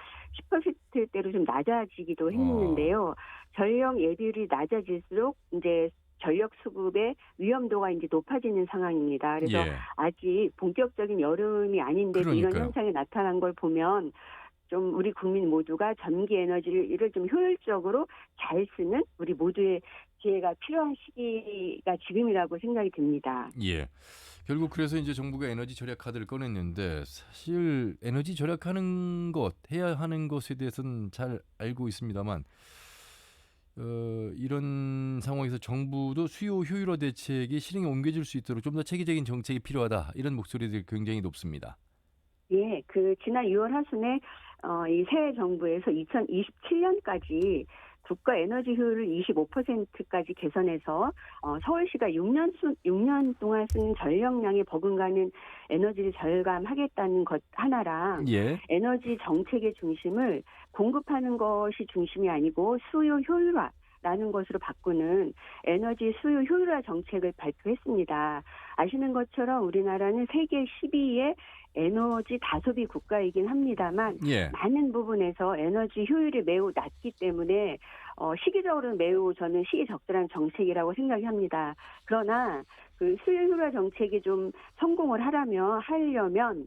10%대로 좀 낮아지기도 했는데요. 전력 예비율이 낮아질수록 이제 전력 수급의 위험도가 이제 높아지는 상황입니다. 그래서 예. 아직 본격적인 여름이 아닌데도 이런 그러니까요. 현상이 나타난 걸 보면 좀 우리 국민 모두가 전기 에너지를 좀 효율적으로 잘 쓰는 우리 모두의 기회가 필요한 시기가 지금이라고 생각이 듭니다. 예. 결국 그래서 이제 정부가 에너지 절약 카드를 꺼냈는데 사실 에너지 절약하는 것, 해야 하는 것에 대해서는 잘 알고 있습니다만 이런 상황에서 정부도 수요 효율화 대책이 실행에 옮겨질 수 있도록 좀 더 체계적인 정책이 필요하다 이런 목소리들이 굉장히 높습니다. 예, 그 지난 6월 하순에 이 새 정부에서 2027년까지 국가 에너지 효율을 25%까지 개선해서 서울시가 6년 동안 쓰는 전력량에 버금가는 에너지를 절감하겠다는 것 하나랑 예. 에너지 정책의 중심을 공급하는 것이 중심이 아니고 수요 효율화라는 것으로 바꾸는 에너지 수요 효율화 정책을 발표했습니다. 아시는 것처럼 우리나라는 세계 12위의 에너지 다소비 국가이긴 합니다만 예. 많은 부분에서 에너지 효율이 매우 낮기 때문에 시기적으로는 매우 저는 시기적절한 정책이라고 생각합니다. 그러나 그 수요 효율화 정책이 좀 성공을 하려면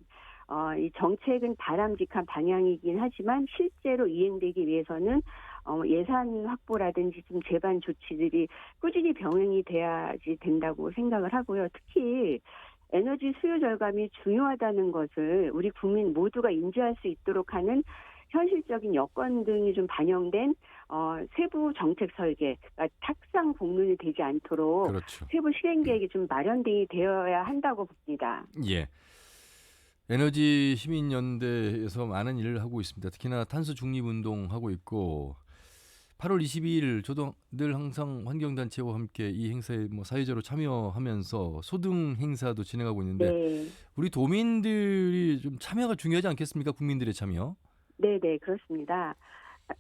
이 정책은 바람직한 방향이긴 하지만 실제로 이행되기 위해서는 예산 확보라든지 좀 제반 조치들이 꾸준히 병행이 돼야지 된다고 생각을 하고요. 특히 에너지 수요 절감이 중요하다는 것을 우리 국민 모두가 인지할 수 있도록 하는 현실적인 여건 등이 좀 반영된 세부 정책 설계가 탁상 공론이 되지 않도록 그렇죠. 세부 실행 계획이 좀 마련이 되어야 한다고 봅니다. 예. 에너지 시민연대에서 많은 일을 하고 있습니다. 특히나 탄소 중립운동 하고 있고 8월 22일 저도 늘 항상 환경단체와 함께 이 행사에 뭐 사회적으로 참여하면서 소등 행사도 진행하고 있는데 네. 우리 도민들이 좀 참여가 중요하지 않겠습니까? 국민들의 참여. 네, 그렇습니다.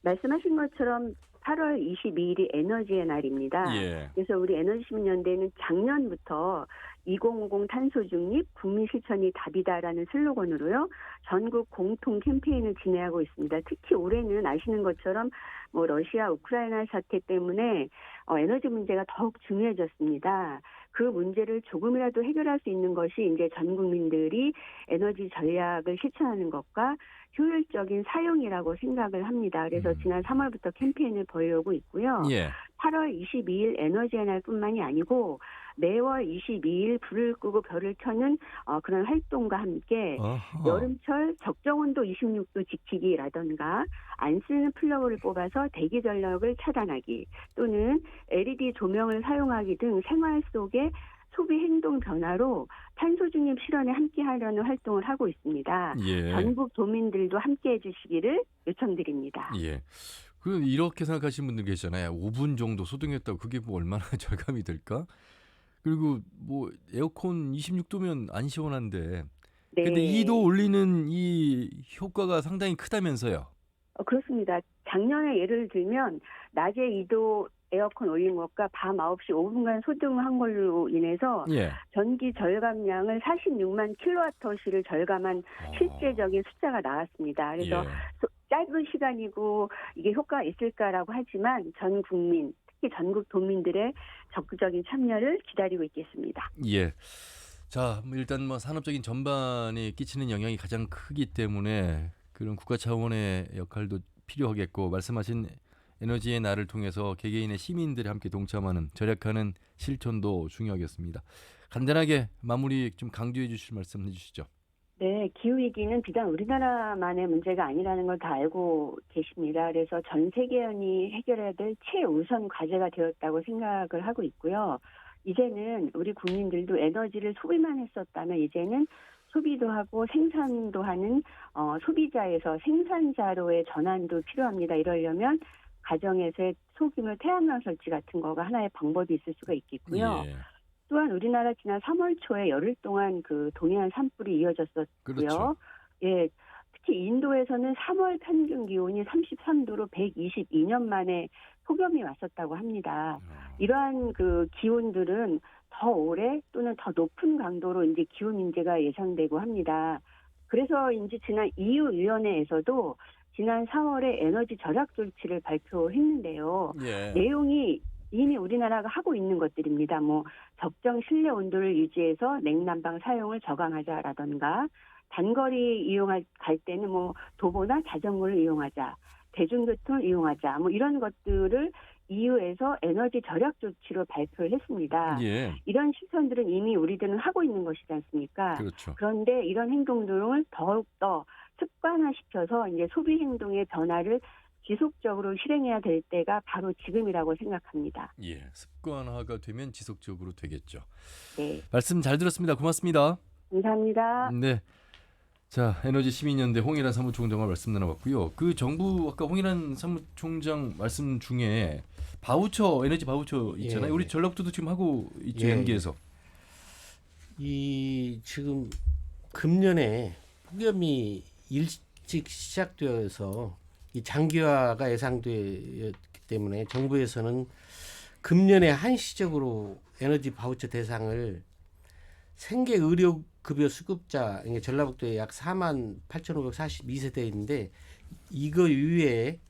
말씀하신 것처럼 8월 22일이 에너지의 날입니다. 예. 그래서 우리 에너지시민연대는 작년부터 2050 탄소 중립 국민 실천이 답이다라는 슬로건으로요. 전국 공통 캠페인을 진행하고 있습니다. 특히 올해는 아시는 것처럼 뭐 러시아 우크라이나 사태 때문에 에너지 문제가 더욱 중요해졌습니다. 그 문제를 조금이라도 해결할 수 있는 것이 이제 전 국민들이 에너지 전략을 실천하는 것과 효율적인 사용이라고 생각을 합니다. 그래서 지난 3월부터 캠페인을 벌여오고 있고요. 예. 8월 22일 에너지의 날뿐만이 아니고 매월 22일 불을 끄고 별을 켜는 그런 활동과 함께 어허. 여름철 적정온도 26도 지키기라던가 안 쓰는 플러그를 뽑아서 대기 전력을 차단하기 또는 LED 조명을 사용하기 등 생활 속의 소비 행동 변화로 탄소 중립 실현에 함께하려는 활동을 하고 있습니다. 예. 전국 도민들도 함께해 주시기를 요청드립니다. 예. 그 이렇게 생각하시는 분들 계시잖아요. 5분 정도 소등했다고 그게 뭐 얼마나 절감이 될까? 그리고 뭐 에어컨 26도면 안 시원한데 네. 근데 2도 올리는 이 효과가 상당히 크다면서요. 그렇습니다. 작년에 예를 들면 낮에 2도 에어컨 올린 것과 밤 9시 5분간 소등한 걸로 인해서 예. 전기 절감량을 46만 킬로와트시를 절감한 실제적인 숫자가 나왔습니다. 그래서 예. 짧은 시간이고 이게 효과가 있을까라고 하지만 전 국민, 특히 전국 도민들의 적극적인 참여를 기다리고 있겠습니다. 예. 자, 뭐 일단 뭐 산업적인 전반에 끼치는 영향이 가장 크기 때문에 그런 국가 차원의 역할도 필요하겠고, 말씀하신 에너지의 날을 통해서 개개인의 시민들이 함께 동참하는 절약하는 실천도 중요하겠습니다. 간단하게 마무리 좀 강조해 주실 말씀 해주시죠. 네, 기후위기는 비단 우리나라만의 문제가 아니라는 걸 다 알고 계십니다. 그래서 전 세계연이 해결해야 될 최우선 과제가 되었다고 생각을 하고 있고요. 이제는 우리 국민들도 에너지를 소비만 했었다면 이제는 소비도 하고 생산도 하는 소비자에서 생산자로의 전환도 필요합니다. 이러려면 가정에서의 소규모 태양광 설치 같은 거가 하나의 방법이 있을 수가 있겠고요. 예. 또한 우리나라 지난 3월 초에 열흘 동안 그 동해안 산불이 이어졌었고요. 그렇죠. 예, 특히 인도에서는 3월 평균 기온이 33도로 122년 만에 폭염이 왔었다고 합니다. 이러한 그 기온들은 더 오래 또는 더 높은 강도로 이제 기후 문제가 예상되고 합니다. 그래서 이제 지난 EU 위원회에서도 지난 4월에 에너지 절약 조치를 발표했는데요. 예. 내용이 이미 우리나라가 하고 있는 것들입니다. 뭐 적정 실내 온도를 유지해서 냉난방 사용을 저감하자라던가 단거리 갈 때는 뭐 도보나 자전거를 이용하자, 대중교통을 이용하자, 뭐 이런 것들을 EU에서 에너지 절약 조치로 발표를 했습니다. 예. 이런 실천들은 이미 우리들은 하고 있는 것이지 않습니까? 그렇죠. 그런데 이런 행동들을 더욱더 습관화시켜서 이제 소비 행동의 변화를 지속적으로 실행해야 될 때가 바로 지금이라고 생각합니다. 예. 습관화가 되면 지속적으로 되겠죠. 네, 말씀 잘 들었습니다. 고맙습니다. 감사합니다. 네. 자, 에너지 시민연대 홍일환 사무총장과 말씀 나눠봤고요. 그 정부 아까 홍일환 사무총장 말씀 중에 바우처, 에너지 바우처 있잖아요. 예, 우리 예. 전라북도도 지금 하고 있죠. 예, 연계해서. 이 지금 금년에 폭염이 일찍 시작되어서 이 장기화가 예상되었기 때문에 정부에서는 금년에 한시적으로 에너지 바우처 대상을 생계 의료급여 수급자, 이게 전라북도에 약 48,542세대인데 이거 이외에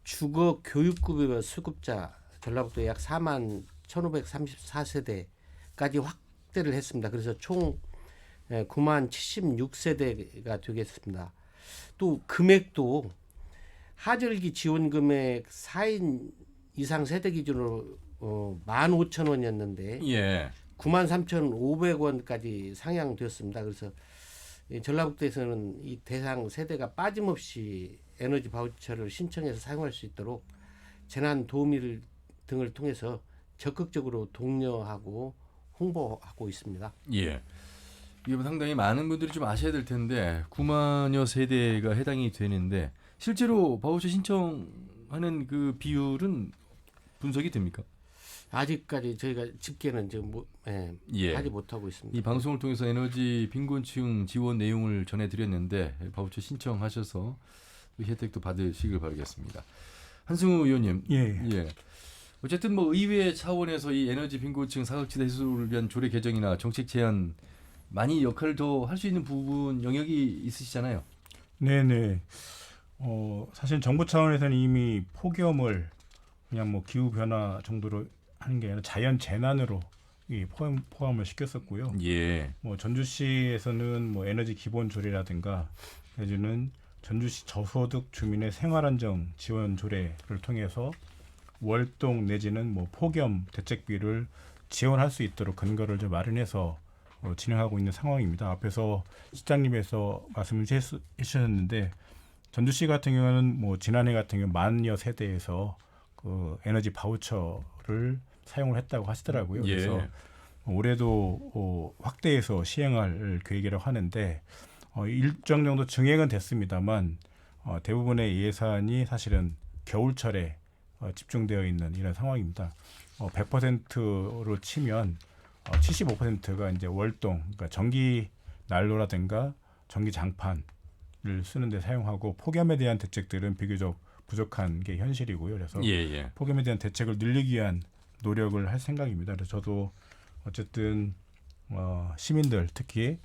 주거 교육급여 수급자 전라북도에 약 41,534세대까지 확대를 했습니다. 그래서 총 90,076세대가 되겠습니다. 또 금액도 하절기 지원 금액 4인 이상 세대 기준으로 15,000원이었는데 예. 93,500원까지 상향되었습니다. 그래서 전라북도에서는 이 대상 세대가 빠짐없이 에너지 바우처를 신청해서 사용할 수 있도록 재난 도우미 등을 통해서 적극적으로 독려하고 홍보하고 있습니다. 예. 이게 상당히 많은 분들이 좀 아셔야 될 텐데 9만여 세대가 해당이 되는데 실제로 바우처 신청하는 그 비율은 분석이 됩니까? 아직까지 저희가 집계는 지금 예. 하지 못하고 있습니다. 이 방송을 통해서 에너지 빈곤층 지원 내용을 전해드렸는데 바우처 신청하셔서 그 혜택도 받으시길 바라겠습니다. 한승우 의원님, 예. 어쨌든 뭐 의회 차원에서 이 에너지 빈곤층 사각지대 해소를 위한 조례 개정이나 정책 제안 많이 역할을 더 할 수 있는 부분 영역이 있으시잖아요. 네네. 사실 정부 차원에서는 이미 폭염을 그냥 뭐 기후 변화 정도로 하는 게 아니라 자연 재난으로 이 포함을 시켰었고요. 예. 뭐 전주시에서는 뭐 에너지 기본 조례라든가 내지는 전주시 저소득 주민의 생활안정 지원 조례를 통해서 월동 내지는 뭐 폭염 대책비를 지원할 수 있도록 근거를 좀 마련해서 진행하고 있는 상황입니다. 앞에서 시장님께서 말씀을 해주셨는데 전주시 같은 경우는 뭐 지난해 같은 경우 만여 세대에서 그 에너지 바우처를 사용을 했다고 하시더라고요. 예. 그래서 올해도 확대해서 시행할 계획이라고 하는데 일정 정도 증액은 됐습니다만 대부분의 예산이 사실은 겨울철에 집중되어 있는 이런 상황입니다. 100%로 치면 75%가 이제 월동, 그러니까 전기 난로라든가 전기 장판을 쓰는 데 사용하고 폭염에 대한 대책들은 비교적 부족한 게 현실이고요. 그래서 폭염에 대한 대책을 늘리기 위한 노력을 할 생각입니다. 그래서 저도 어쨌든 시민들 특히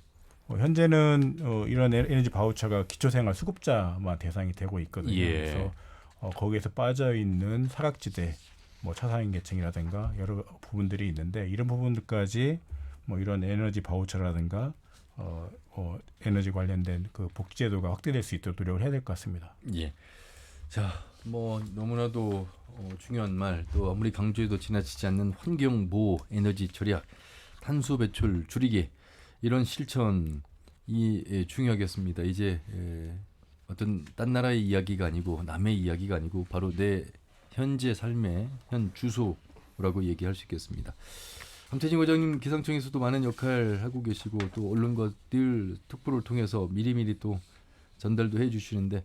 현재는 이런 에너지 바우처가 기초생활 수급자만 대상이 되고 있거든요. 그래서 거기에서 빠져 있는 사각지대, 뭐 차상위 계층이라든가 여러 부분들이 있는데 이런 부분들까지 뭐 이런 에너지 바우처라든가 에너지 관련된 그 복지제도가 확대될 수 있도록 노력을 해야 될 것 같습니다. 예. 자, 뭐 너무나도 중요한 말, 또 아무리 강조해도 지나치지 않는 환경 보호, 에너지 절약, 탄소 배출 줄이기 이런 실천이 중요하겠습니다. 이제 어떤 딴 나라의 이야기가 아니고 남의 이야기가 아니고 바로 내 현재 삶의 현 주소라고 얘기할 수 있겠습니다. 함태진 과장님 기상청에서도 많은 역할 하고 계시고 또 언론과 늘 특보를 통해서 미리미리 또 전달도 해주시는데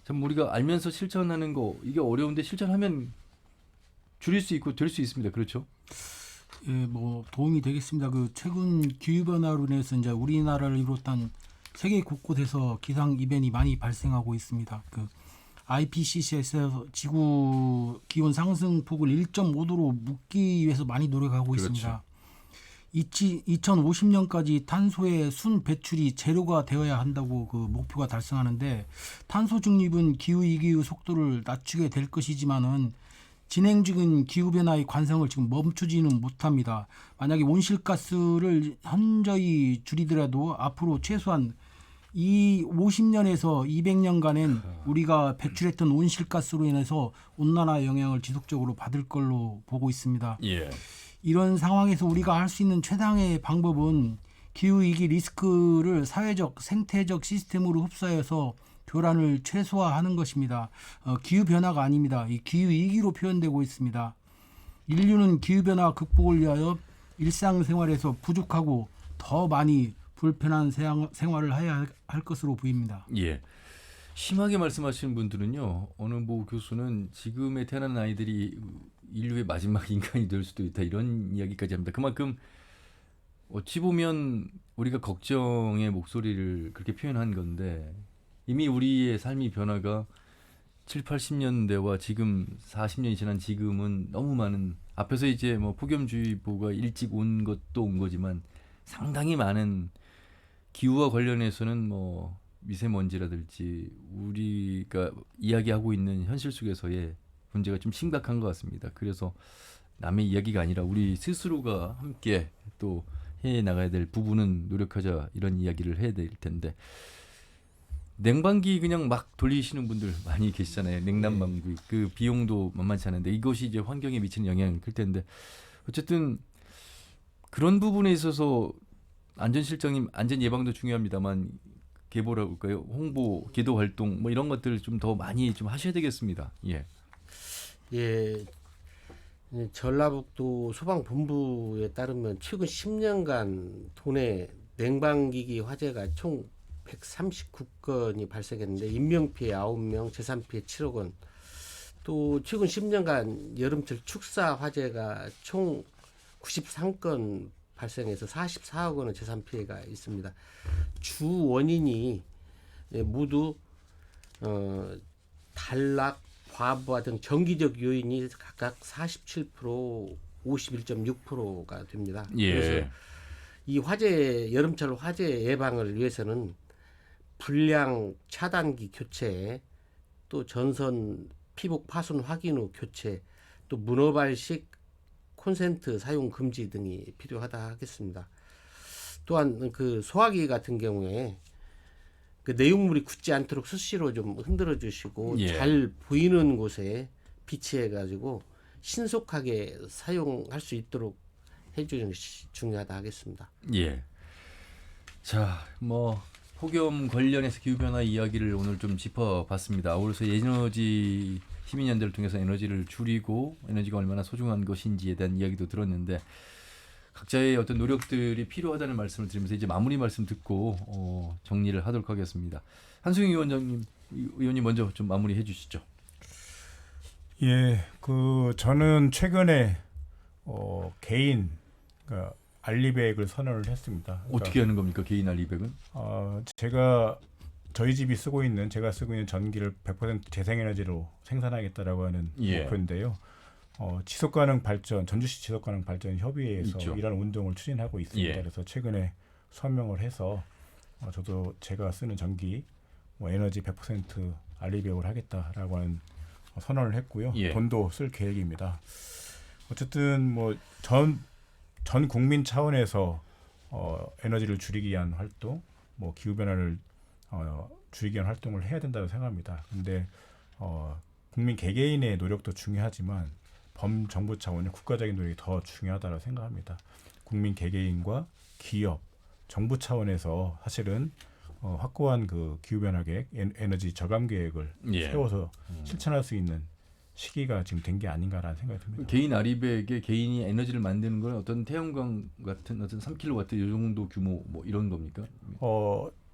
참 우리가 알면서 실천하는 거 이게 어려운데 실천하면 줄일 수 있고 될 수 있습니다. 그렇죠? 예, 뭐 도움이 되겠습니다. 그 최근 기후 변화로 인해서 이제 우리나라를 비롯한 세계 곳곳에서 기상 이변이 많이 발생하고 있습니다. 그 IPCC에서 지구 기온 상승 폭을 1.5도로 묶기 위해서 많이 노력하고 있습니다. 2050년까지 탄소의 순 배출이 제로가 되어야 한다고 그 목표가 달성하는데 탄소 중립은 기후 이기의 속도를 낮추게 될 것이지만은 진행 중인 기후 변화의 관성을 지금 멈추지는 못합니다. 만약에 온실가스를 현저히 줄이더라도 앞으로 최소한 이 50년에서 200년간은 우리가 배출했던 온실가스로 인해서 온난화 영향을 지속적으로 받을 걸로 보고 있습니다. 이런 상황에서 우리가 할 수 있는 최상의 방법은 기후위기 리스크를 사회적, 생태적 시스템으로 흡수해서 교란을 최소화하는 것입니다. 기후변화가 아닙니다. 이 기후위기로 표현되고 있습니다. 인류는 기후변화 극복을 위하여 일상생활에서 부족하고 더 많이 불편한 생활을 해야 할 것으로 보입니다. 예. 심하게 말씀하시는 분들은요. 어느 모 교수는 지금에 태어난 아이들이 인류의 마지막 인간이 될 수도 있다 이런 이야기까지 합니다. 그만큼 어찌 보면 우리가 걱정의 목소리를 그렇게 표현한 건데 이미 우리의 삶의 변화가 7, 80년대와 지금 40년이 지난 지금은 너무 많은 앞에서 이제 뭐 폭염주의보가 일찍 온 것도 온 거지만 상당히 많은 기후와 관련해서는 뭐 미세먼지라든지 우리가 이야기하고 있는 현실 속에서의 문제가 좀 심각한 것 같습니다. 그래서 남의 이야기가 아니라 우리 스스로가 함께 또 해 나가야 될 부분은 노력하자 이런 이야기를 해야 될 텐데 냉방기 그냥 막 돌리시는 분들 많이 계시잖아요. 냉난방기 그 비용도 만만치 않은데 이것이 이제 환경에 미치는 영향이 클 텐데 어쨌든 그런 부분에 있어서 안전실장님 안전 예방도 중요합니다만 계보라고 할까요? 홍보, 기도 활동 뭐 이런 것들을 좀 더 많이 좀 하셔야 되겠습니다. 예. 예. 전라북도 소방본부에 따르면 최근 10년간 도내 냉방기기 화재가 총 139건이 발생했는데 인명피해 9명, 재산피해 7억 원. 또 최근 10년간 여름철 축사 화재가 총 93건 발생해서 44억 원의 재산피해가 있습니다. 주 원인이 모두 단락, 과부하 등 정기적 요인이 각각 47%, 51.6%가 됩니다. 그래서 이 화재 여름철 화재 예방을 위해서는 불량 차단기 교체, 또 전선 피복 파손 확인 후 교체, 또 문어발식 콘센트 사용 금지 등이 필요하다 하겠습니다. 또한 그 소화기 같은 경우에 그 내용물이 굳지 않도록 수시로 좀 흔들어 주시고 잘 보이는 곳에 비치해 가지고 신속하게 사용할 수 있도록 해주는 것이 중요하다 하겠습니다. 예. 자, 뭐 폭염 관련해서 기후변화 이야기를 오늘 좀 짚어봤습니다. 아울러서 에너지 시민연대를 통해서 에너지를 줄이고 에너지가 얼마나 소중한 것인지에 대한 이야기도 들었는데 각자의 어떤 노력들이 필요하다는 말씀을 드리면서 이제 마무리 말씀 듣고 정리를 하도록 하겠습니다. 한승희 의원님 먼저 좀 마무리해 주시죠. 예, 저는 최근에 개인 그러니까 알리백을 선언을 했습니다. 그러니까, 어떻게 하는 겁니까? 개인 알리백은? 저희 집이 제가 쓰고 있는 전기를 100% 재생에너지로 생산하겠다라고 하는 예. 목표인데요. 지속가능 발전, 전주시 지속가능 발전 협의회에서 있죠. 이런 운동을 추진하고 있습니다. 예. 그래서 최근에 서명을 해서 저도 제가 쓰는 전기 에너지 100% 알리백을 하겠다라고 하는 선언을 했고요. 예. 돈도 쓸 계획입니다. 어쨌든 전 국민 차원에서 에너지를 줄이기 위한 활동, 기후 변화를 줄이기 위한 활동을 해야 된다고 생각합니다. 근데 국민 개개인의 노력도 중요하지만 범정부 차원의 국가적인 노력이 더 중요하다고 생각합니다. 국민 개개인과 기업, 정부 차원에서 사실은 확고한 그 기후 변화 계획, 에너지 저감 계획을 예. 세워서 실천할 수 있는 시기가 지금 된 게 아닌가라는 생각이 듭니다. 개인 알리백에 개인이 에너지를 만드는 건 어떤 태양광 같은 어떤 3kW 이 정도 규모 이런 겁니까?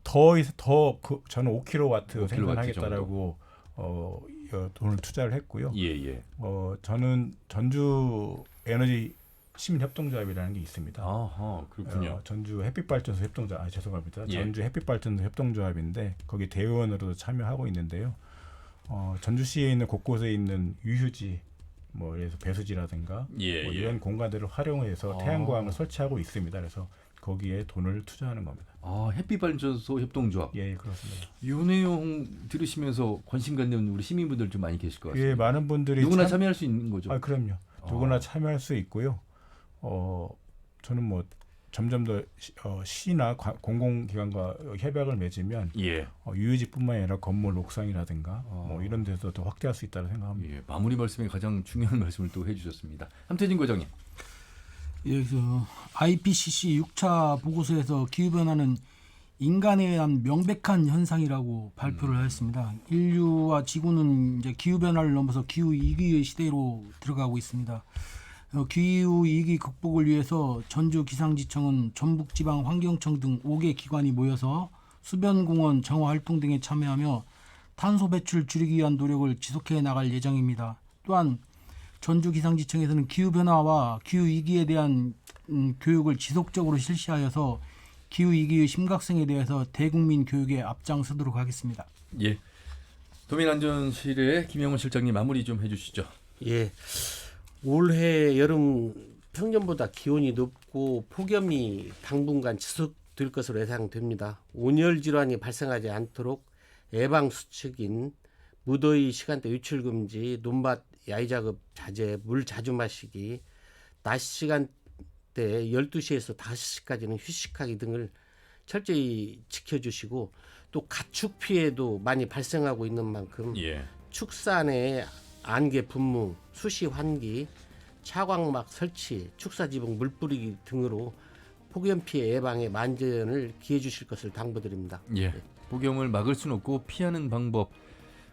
저는 5kW 5kW 생산하겠다라고 돈을 투자를 했고요. 예. 저는 전주 에너지 시민협동조합이라는 게 있습니다. 아하, 그렇군요. 전주 햇빛발전소 협동조합, 죄송합니다. 예. 전주 햇빛발전소 협동조합인데 거기 대의원으로도 참여하고 있는데요. 전주시에 있는 곳곳에 있는 유휴지, 그래서 배수지라든가 예. 이런 공간들을 활용해서 태양광을 설치하고 있습니다. 그래서 거기에 돈을 투자하는 겁니다. 햇빛발전소 협동조합. 예, 그렇습니다. 이 내용 들으시면서 관심 갖는 우리 시민분들 좀 많이 계실 것 같습니다. 예, 많은 분들이 누구나 참여할 수 있는 거죠. 그럼요. 누구나 참여할 수 있고요. 저는 점점 더 시나 공공기관과 협약을 맺으면 예. 유휴지뿐만 아니라 건물 옥상이라든가 이런 데서 더 확대할 수 있다고 생각합니다. 예. 마무리 말씀에 가장 중요한 말씀을 또 해주셨습니다. 함태진 과장님. 예, IPCC 6차 보고서에서 기후변화는 인간에 의한 명백한 현상이라고 발표를 했습니다. 인류와 지구는 이제 기후변화를 넘어서 기후위기의 시대로 들어가고 있습니다. 기후위기 극복을 위해서 전주기상지청은 전북지방환경청 등 5개 기관이 모여서 수변공원 정화활동 등에 참여하며 탄소 배출 줄이기 위한 노력을 지속해 나갈 예정입니다. 또한 전주기상지청에서는 기후변화와 기후위기에 대한 교육을 지속적으로 실시하여서 기후위기의 심각성에 대해서 대국민 교육에 앞장서도록 하겠습니다. 예. 도민안전실의 김영훈 실장님 마무리 좀 해주시죠. 예. 올해 여름 평년보다 기온이 높고 폭염이 당분간 지속될 것으로 예상됩니다. 온열 질환이 발생하지 않도록 예방 수칙인 무더위 시간대 외출 금지, 논밭 야외 작업 자제, 물 자주 마시기, 낮 시간대 12시에서 5시까지는 휴식하기 등을 철저히 지켜주시고, 또 가축 피해도 많이 발생하고 있는 만큼 축사내 안개 분무, 수시 환기, 차광막 설치, 축사 지붕 물 뿌리기 등으로 폭염 피해 예방에 만전을 기해 주실 것을 당부드립니다. 예. 폭염을 막을 수는 없고 피하는 방법,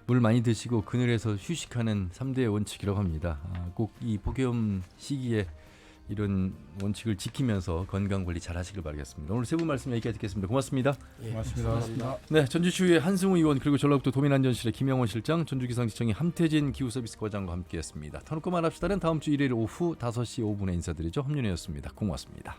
물 많이 드시고 그늘에서 휴식하는 3대 원칙이라고 합니다. 꼭 이 폭염 시기에 이런 원칙을 지키면서 건강관리 잘 하시길 바라겠습니다. 오늘 세 분 말씀 여기까지 듣겠습니다. 고맙습니다. 예, 고맙습니다. 네, 전주시의회 한승우 의원 그리고 전라북도 도민안전실의 김영원 실장, 전주기상지청의 함태진 기후서비스 과장과 함께했습니다. 터놓고 말합시다는 다음 주 일요일 오후 5시 5분에 인사드리죠. 함윤혜였습니다. 고맙습니다.